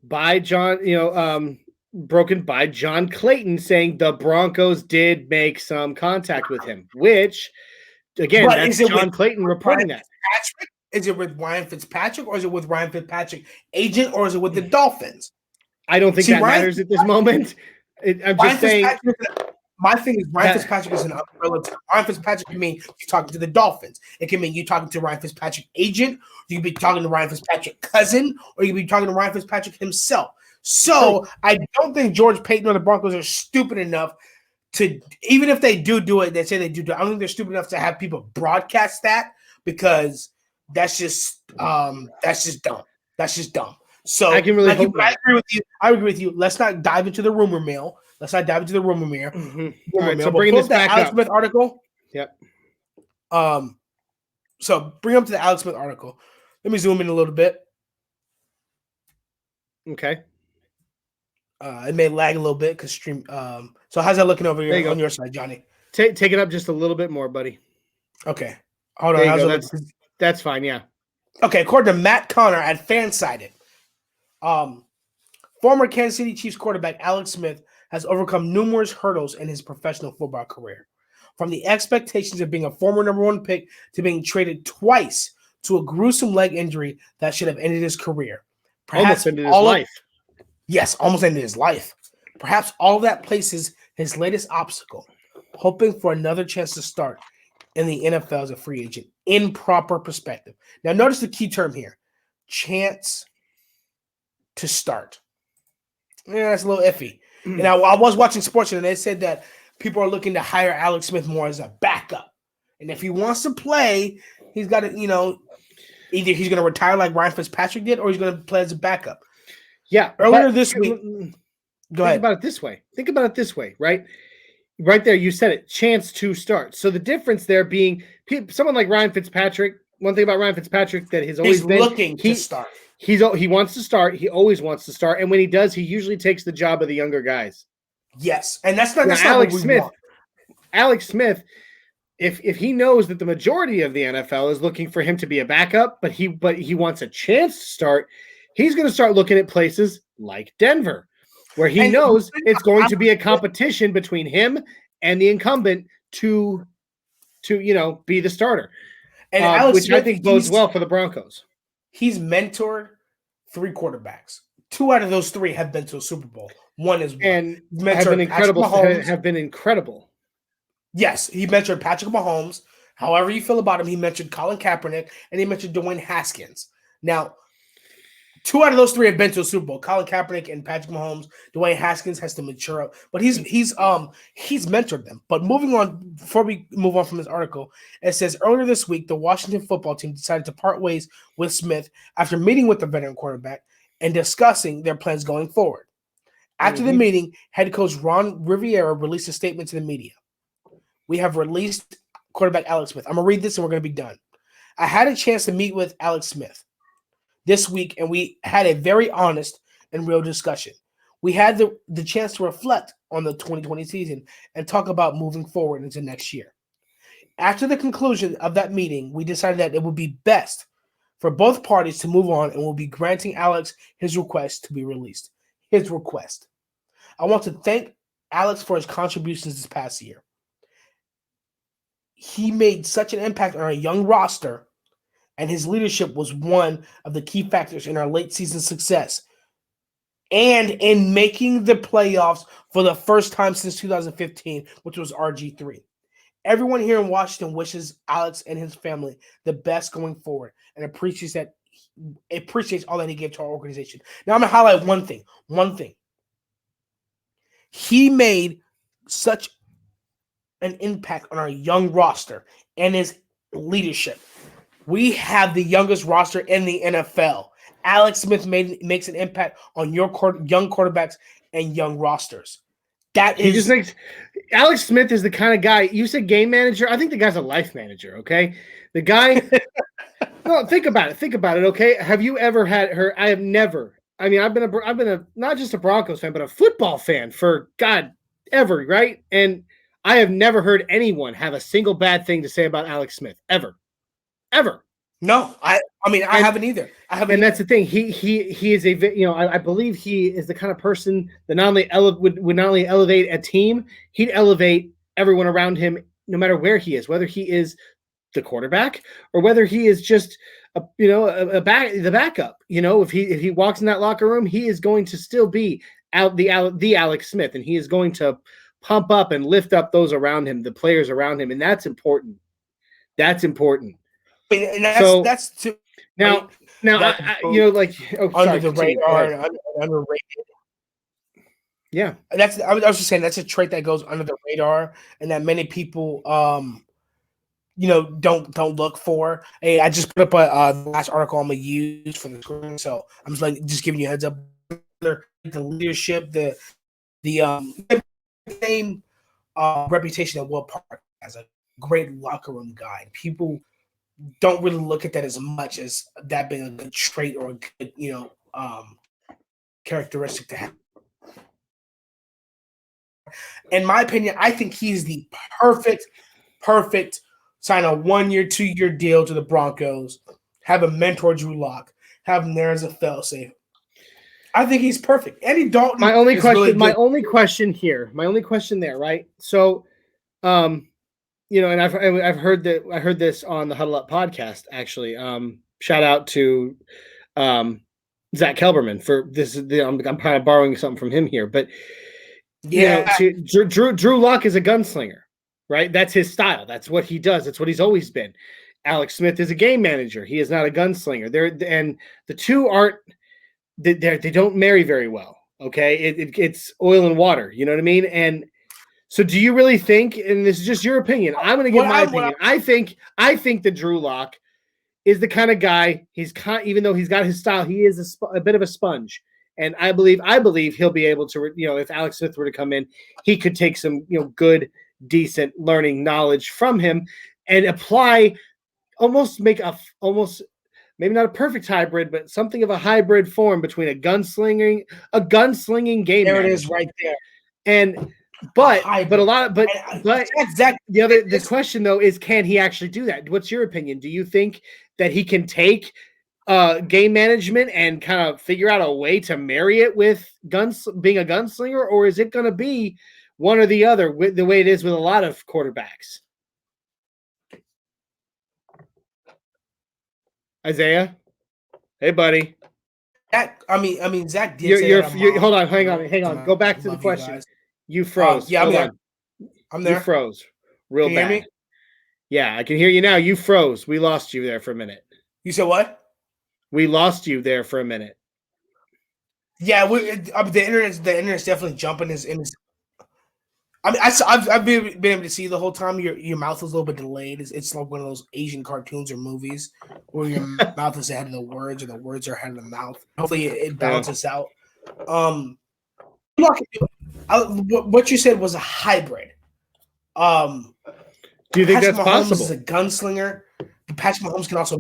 by John, broken by John Clayton, saying the Broncos did make some contact with him, which, again, that's John Clayton reporting that. Is it with Ryan Fitzpatrick, or is it with Ryan Fitzpatrick agent, or is it with the Dolphins? I don't think that matters at this moment. I'm just saying. My thing is Ryan Fitzpatrick is an umbrella term. Ryan Fitzpatrick can mean you're talking to the Dolphins. It can mean you're talking to Ryan Fitzpatrick agent. You can be talking to Ryan Fitzpatrick cousin, or you can be talking to Ryan Fitzpatrick himself. So I don't think George Payton or the Broncos are stupid enough to, even if they do it, they say they do it. I don't think they're stupid enough to have people broadcast that, because that's just dumb. That's just dumb. So I can really I agree with you. I agree with you. Let's not dive into the rumor mill. Mm-hmm. All right, so bring this back Alex up. Smith article. Yep. So bring up to the Alex Smith article. Let me zoom in a little bit. Okay. It may lag a little bit because stream. So how's that looking over here on your side, Johnny? Take it up just a little bit more, buddy. Okay. Hold on. That's fine. Yeah. Okay. According to Matt Connor at Fansided, former Kansas City Chiefs quarterback Alex Smith has overcome numerous hurdles in his professional football career. From the expectations of being a former number 1 pick to being traded twice to a gruesome leg injury that should have ended his career. Almost ended his life. Yes, almost ended his life. Perhaps all of that places his latest obstacle, hoping for another chance to start in the NFL as a free agent in proper perspective. Now, notice the key term here, chance to start. Yeah, that's a little iffy. And I was watching sports and they said that people are looking to hire Alex Smith more as a backup. And if he wants to play, he's got to, either he's going to retire like Ryan Fitzpatrick did, or he's going to play as a backup. Yeah. Earlier this week. Go ahead. Think about it this way, right? Right there, you said it, chance to start. So the difference there being someone like Ryan Fitzpatrick, one thing about Ryan Fitzpatrick that he's always been looking to start. He wants to start. He always wants to start. And when he does, he usually takes the job of the younger guys. Yes. And that's not Alex Smith. Alex Smith, if he knows that the majority of the NFL is looking for him to be a backup, but he wants a chance to start, he's going to start looking at places like Denver, where he knows it's going to be a competition between him and the incumbent to be the starter. And Alex which Smith, I think bodes well for the Broncos. He's mentored 3 quarterbacks. 2 out of those 3 have been to a Super Bowl. One is and have been incredible. Yes, he mentored Patrick Mahomes. However you feel about him, he mentioned Colin Kaepernick and he mentioned Dwayne Haskins. Now, 2 out of those 3 have been to a Super Bowl. Colin Kaepernick and Patrick Mahomes. Dwayne Haskins has to mature up, but he's mentored them. But moving on, before we move on from this article, it says earlier this week the Washington football team decided to part ways with Smith after meeting with the veteran quarterback and discussing their plans going forward. After the meeting, head coach Ron Rivera released a statement to the media. We have released quarterback Alex Smith. I'm gonna read this and we're gonna be done. I had a chance to meet with Alex Smith this week, and we had a very honest and real discussion. We had the chance to reflect on the 2020 season and talk about moving forward into next year. After the conclusion of that meeting, we decided that it would be best for both parties to move on, and we'll be granting Alex his request to be released. His request. I want to thank Alex for his contributions this past year. He made such an impact on our young roster, and his leadership was one of the key factors in our late season success and in making the playoffs for the first time since 2015, which was RG3. Everyone here in Washington wishes Alex and his family the best going forward and appreciates all that he gave to our organization. Now I'm going to highlight one thing. He made such an impact on our young roster and his leadership. We have the youngest roster in the NFL. Alex Smith makes an impact on your young quarterbacks and young rosters. Alex Smith is the kind of guy. You said game manager. I think the guy's a life manager. Okay, the guy. No, think about it. Okay, have you ever had her? I have never. I mean, I've been a not just a Broncos fan, but a football fan for God ever, right? And I have never heard anyone have a single bad thing to say about Alex Smith ever. No, I haven't either. And that's the thing. He is I believe he is the kind of person that not only would not only elevate a team, he'd elevate everyone around him, no matter where he is, whether he is the quarterback or whether he is just the backup. If he walks in that locker room, he is going to still be the Alex Smith, and he is going to pump up and lift up those around him, the players around him, and that's important. That's important. And that's too, now, under the radar, underrated. Yeah, I was just saying that's a trait that goes under the radar, and that many people, don't look for. Hey, I just put up the last article I'm gonna use for the screen, so I'm just giving you a heads up. The leadership, the same reputation that Will Park as a great locker room guy. People don't really look at that as much as that being a good trait or a good, characteristic to have. In my opinion, I think he's the perfect sign a 1-year, 2-year deal to the Broncos, have a mentor Drew Lock, have him there as a fail-safe. I think he's perfect. Andy Dalton. My only question there, right? So, and I've heard that. I heard this on the Huddle Up podcast. Actually, shout out to Zach Kelberman for this. I'm kind of borrowing something from him here, but Drew Lock is a gunslinger, right? That's his style. That's what he does. That's what he's always been. Alex Smith is a game manager. He is not a gunslinger. And the two aren't. They don't marry very well. Okay, it's oil and water. You know what I mean? And so, do you really think? And this is just your opinion. I'm going to give my opinion. I think that Drew Lock is the kind of guy. Even though he's got his style, he is a bit of a sponge. And I believe he'll be able to. If Alex Smith were to come in, he could take some good, decent learning knowledge from him and apply. Maybe not a perfect hybrid, but something of a hybrid form between a gunslinging game. There manager. It is right there. And the question though is, can he actually do that? What's your opinion? Do you think that he can take game management and kind of figure out a way to marry it with being a gunslinger, or is it going to be one or the other, the way it is with a lot of quarterbacks? Isaiah, hey buddy. Zach did hold on, hang on. Go back to the question. You froze. I'm there. I'm there. You froze real bad. Hear me? Yeah, I can hear you now. You froze. We lost you there for a minute. You said what? We lost you there for a minute. Yeah, the internet's definitely jumping. I mean, I've been able to see the whole time. Your mouth is a little bit delayed. It's like one of those Asian cartoons or movies where your mouth is ahead of the words, or the words are ahead of the mouth. Hopefully, it balances out. What you said was a hybrid. Do you think Patrick that's Mahomes possible? is a gunslinger. But Patrick Mahomes can also.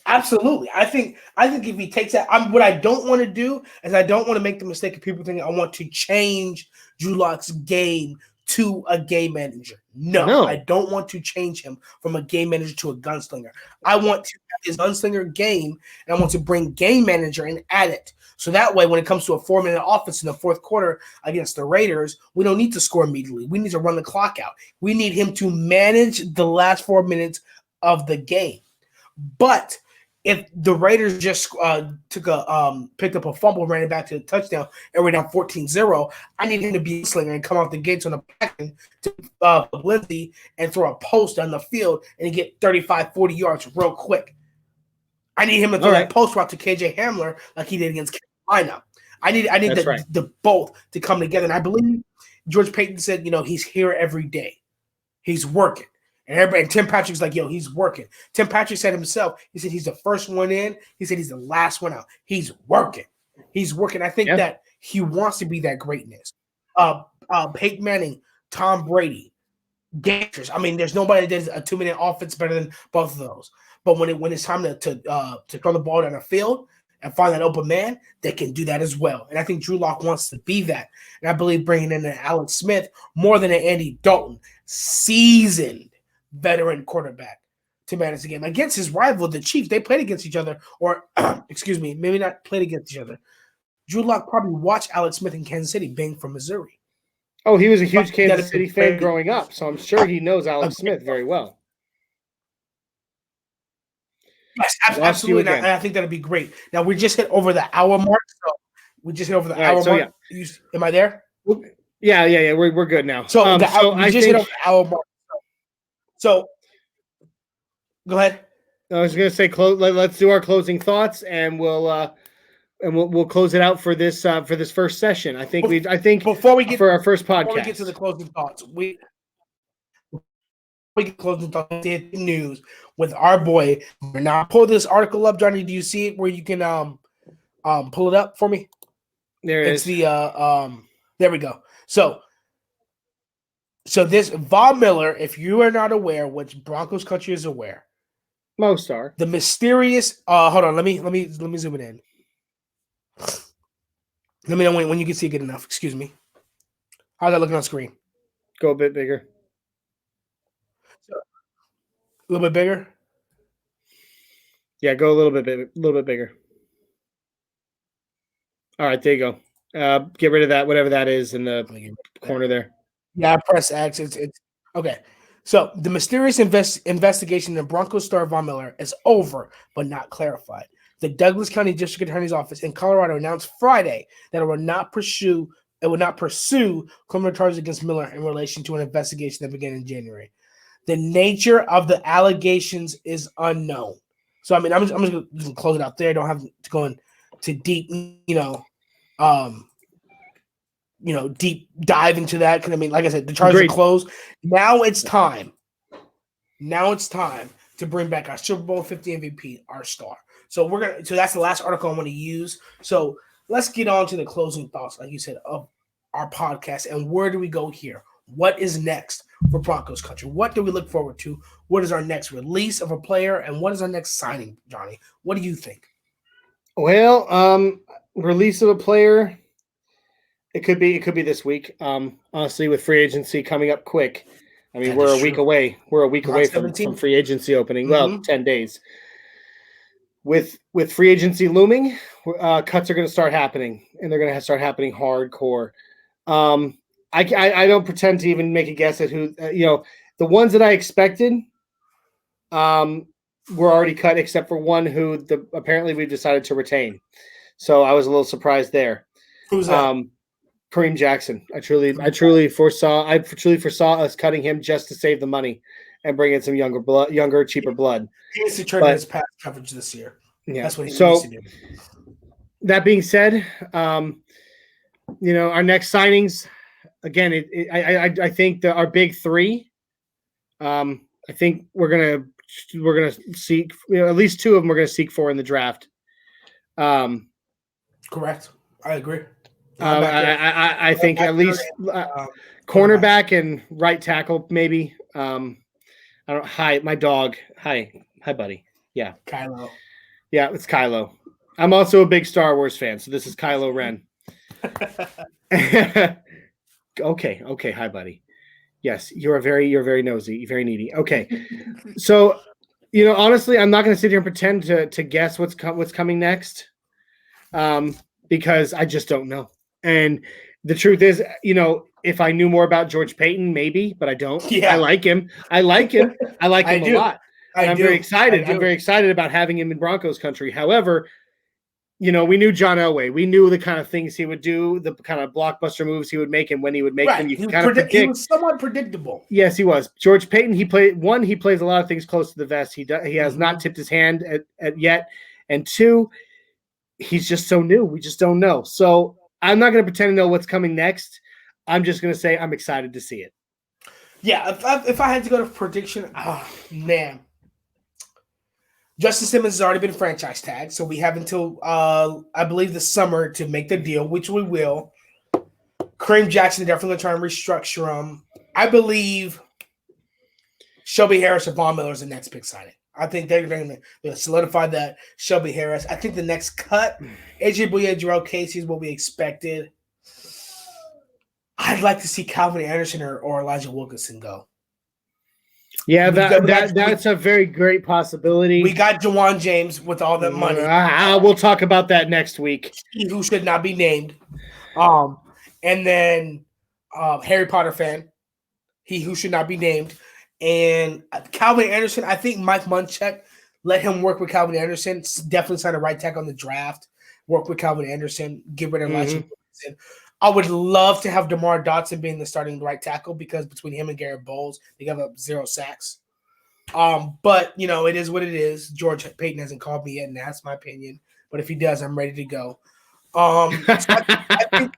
Absolutely, I think if he takes that, what I don't want to do is I don't want to make the mistake of people thinking I want to change Drew Lock's game to a game manager. No, I don't want to change him from a game manager to a gunslinger. I want to have his gunslinger game, and I want to bring game manager and add it. So that way, when it comes to a 4-minute offense in the fourth quarter against the Raiders, we don't need to score immediately. We need to run the clock out. We need him to manage the last 4 minutes of the game. But if the Raiders just picked up a fumble, ran it back to the touchdown, and we're down 14-0, I need him to be a slinger and come off the gates on the back end to Lindsay and throw a post down the field and get 35, 40 yards real quick. I need him to throw that post route to KJ Hamler like he did against Carolina. I need the both to come together. And I believe George Payton said, he's here every day. He's working. And Tim Patrick's like, yo, he's working. Tim Patrick said himself, he said he's the first one in. He said he's the last one out. He's working. He's working. I think that he wants to be that greatness. Peyton Manning, Tom Brady, gangsters. I mean, there's nobody that does a 2-minute offense better than both of those. But when it's time to throw the ball down the field and find that open man, they can do that as well. And I think Drew Lock wants to be that. And I believe bringing in an Alex Smith more than an Andy Dalton, seasoned veteran quarterback, to manage the game against his rival, the Chiefs. They played against each other, or excuse me, maybe not played against each other. Drew Lock probably watched Alex Smith in Kansas City being from Missouri. Oh, he was a huge Kansas City fan growing up, so I'm sure he knows Alex Smith very well. Yes, absolutely. And I think that'd be great. Now we just hit over the hour mark. So we just hit over the hour mark. Yeah. Am I there? Yeah. We're good now. So hit over the hour mark. So go ahead. I was going to say, let's do our closing thoughts, and we'll close it out for this first session. I think before we get for our first podcast, before we get to the closing thoughts, we get closing thoughts. News with our boy. Now pull this article up, Johnny. Do you see it where you can pull it up for me? There it is. It's there we go. So this Von Miller, if you are not aware, which Broncos country is aware, most are, the mysterious. Hold on, let me zoom it in. Let me know when you can see it good enough. Excuse me. How's that looking on screen? Go a bit bigger. A little bit bigger. Yeah, go a little bit bigger. All right, there you go. Get rid of that, whatever that is in the corner there. Yeah, I press X. It's okay. So the mysterious investigation into Broncos star Von Miller is over, but not clarified. The Douglas County District Attorney's Office in Colorado announced Friday that it would not pursue criminal charges against Miller in relation to an investigation that began in January. The nature of the allegations is unknown. So I mean, I'm just going to close it out there. I don't have to go into deep, deep dive into that, because I mean, like I said, the charges are closed. Now it's time to bring back our Super Bowl 50 MVP, our star. So that's the last article I want to use. So let's get on to the closing thoughts, like you said, of our podcast. And where do we go here? What is next for Broncos country? What do we look forward to? What is our next release of a player, and what is our next signing, Johnny? What do you think? Well, release of a player. It could be this week. Honestly, with free agency coming up quick, I mean, we're a week away. We're a week away from free agency opening. Mm-hmm. Well, 10 days. With free agency looming, cuts are going to start happening, and they're going to start happening hardcore. I don't pretend to even make a guess at who. The ones that I expected, were already cut, except for one who apparently we've decided to retain. So I was a little surprised there. Who's that? Kareem Jackson. I truly foresaw us cutting him just to save the money and bring in some younger, cheaper blood. He needs to turn his pass coverage this year. Yeah, that's what he needs to do. that being said, our next signings, again, I think our big three. I think we're gonna seek, at least two of them we're gonna seek for in the draft. Correct. I agree. I think at least cornerback and right tackle, maybe. I don't. Hi, my dog. Hi, buddy. Yeah, Kylo. Yeah, it's Kylo. I'm also a big Star Wars fan, so this is Kylo Ren. Okay. Hi, buddy. Yes, you're very nosy, very needy. Okay, so honestly, I'm not going to sit here and pretend to guess what's coming next, because I just don't know. And the truth is, if I knew more about George Payton, maybe, but I don't. Yeah. I like him. I like him a lot. I'm very excited. I'm very excited about having him in Broncos country. However, we knew John Elway. We knew the kind of things he would do, the kind of blockbuster moves he would make, and when he would make them. You can kind of predict. He was somewhat predictable. Yes, he was. George Payton, he plays a lot of things close to the vest. He has not tipped his hand at yet. And two, he's just so new. We just don't know. So I'm not going to pretend to know what's coming next. I'm just going to say I'm excited to see it. Yeah, if I had to go to prediction, man. Justin Simmons has already been franchise tagged, so we have until, I believe, the summer to make the deal, which we will. Kareem Jackson definitely going to try and restructure him. I believe Shelby Harris or Von Miller is the next big signing. I think they're going to solidify that. Shelby Harris. I think the next cut, AJ Bouye, Jarrell Casey is what we expected. I'd like to see Calvin Anderson or Elijah Wilkinson go. Yeah, that's a very great possibility. We got Jawan James with all that money. We'll talk about that next week. Who should not be named. And then Harry Potter fan, he who should not be named. And Calvin Anderson, I think Mike Munchak, let him work with Calvin Anderson. Definitely sign a right tackle on the draft. Work with Calvin Anderson. Get rid of Elijah Wilkinson. I would love to have DeMar Dotson being the starting right tackle because between him and Garrett Bowles, they give up 0 sacks. But, it is what it is. George Payton hasn't called me yet and asked my opinion. But if he does, I'm ready to go. So I think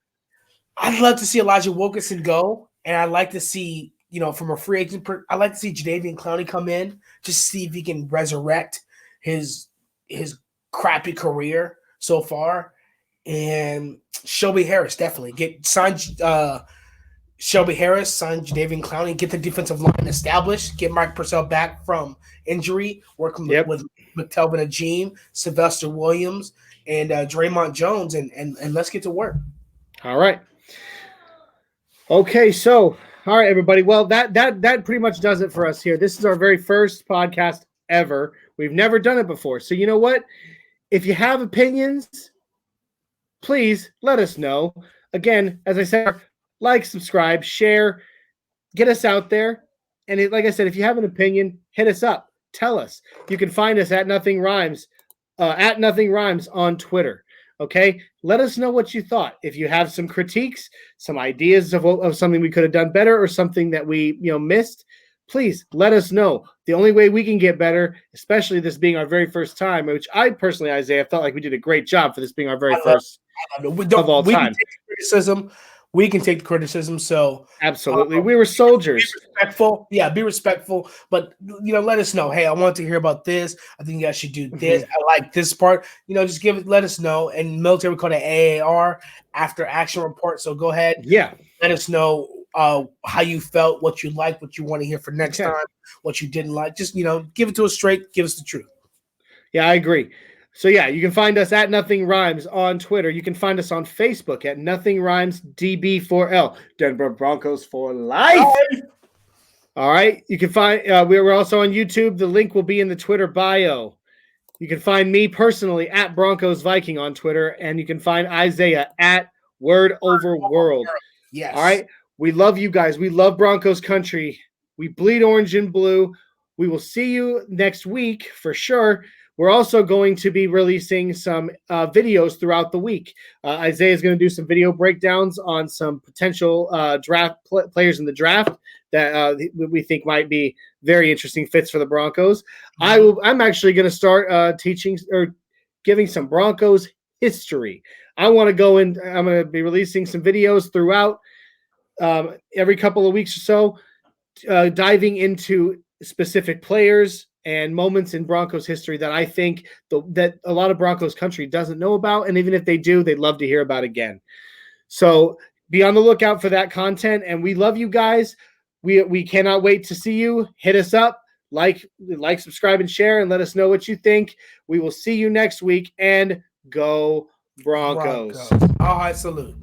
I'd love to see Elijah Wilkinson go. And I'd like to see, from a free agent, I'd like to see Jadeveon Clowney come in just to see if he can resurrect his crappy career so far. And Shelby Harris, definitely. Sign Shelby Harris, sign Jadeveon Clowney, get the defensive line established, get Mike Purcell back from injury, working with McTelvin Ajim, Sylvester Williams, and Draymond Jones, and let's get to work. All right. Okay, so, all right, everybody. Well, that pretty much does it for us here. This is our very first podcast ever. We've never done it before. So you know what? If you have opinions, please let us know. Again, as I said, like, subscribe, share, get us out there. And like I said, if you have an opinion, hit us up. Tell us. You can find us at Nothing Rhymes on Twitter. Okay? Let us know what you thought. If you have some critiques, some ideas of something we could have done better or something that we missed, please let us know. The only way we can get better, especially this being our very first time, which I personally, Isaiah, felt like we did a great job for this being our very first of all time. We can take the criticism. So absolutely, we were soldiers. Be respectful. Yeah, be respectful. But let us know. Hey, I want to hear about this. I think you guys should do this. I like this part. Just let us know. And military, we call it AAR, after action report. So go ahead. Yeah, let us know how you felt, what you liked, what you want to hear for next time, what you didn't like. Just give it to us straight. Give us the truth. Yeah, I agree. So yeah, you can find us at Nothing Rhymes on Twitter. You can find us on Facebook at Nothing Rhymes DB4L, Denver Broncos for life. All right, you can find we're also on YouTube. The link will be in the Twitter bio. You can find me personally at Broncos Viking on Twitter, and you can find Isaiah at Word Over World. Yes. All right. We love you guys. We love Broncos country. We bleed orange and blue. We will see you next week for sure. We're also going to be releasing some videos throughout the week. Isaiah is going to do some video breakdowns on some potential draft players in the draft that we think might be very interesting fits for the Broncos. I'm actually going to start teaching or giving some Broncos history. I want to go in. I'm going to be releasing some videos throughout every couple of weeks or so, diving into specific players and moments in Broncos history that I think that a lot of Broncos country doesn't know about. And even if they do, they'd love to hear about again. So be on the lookout for that content. And we love you guys. We cannot wait to see you. Hit us up, like, subscribe, and share, and let us know what you think. We will see you next week, and go Broncos. All right, salute.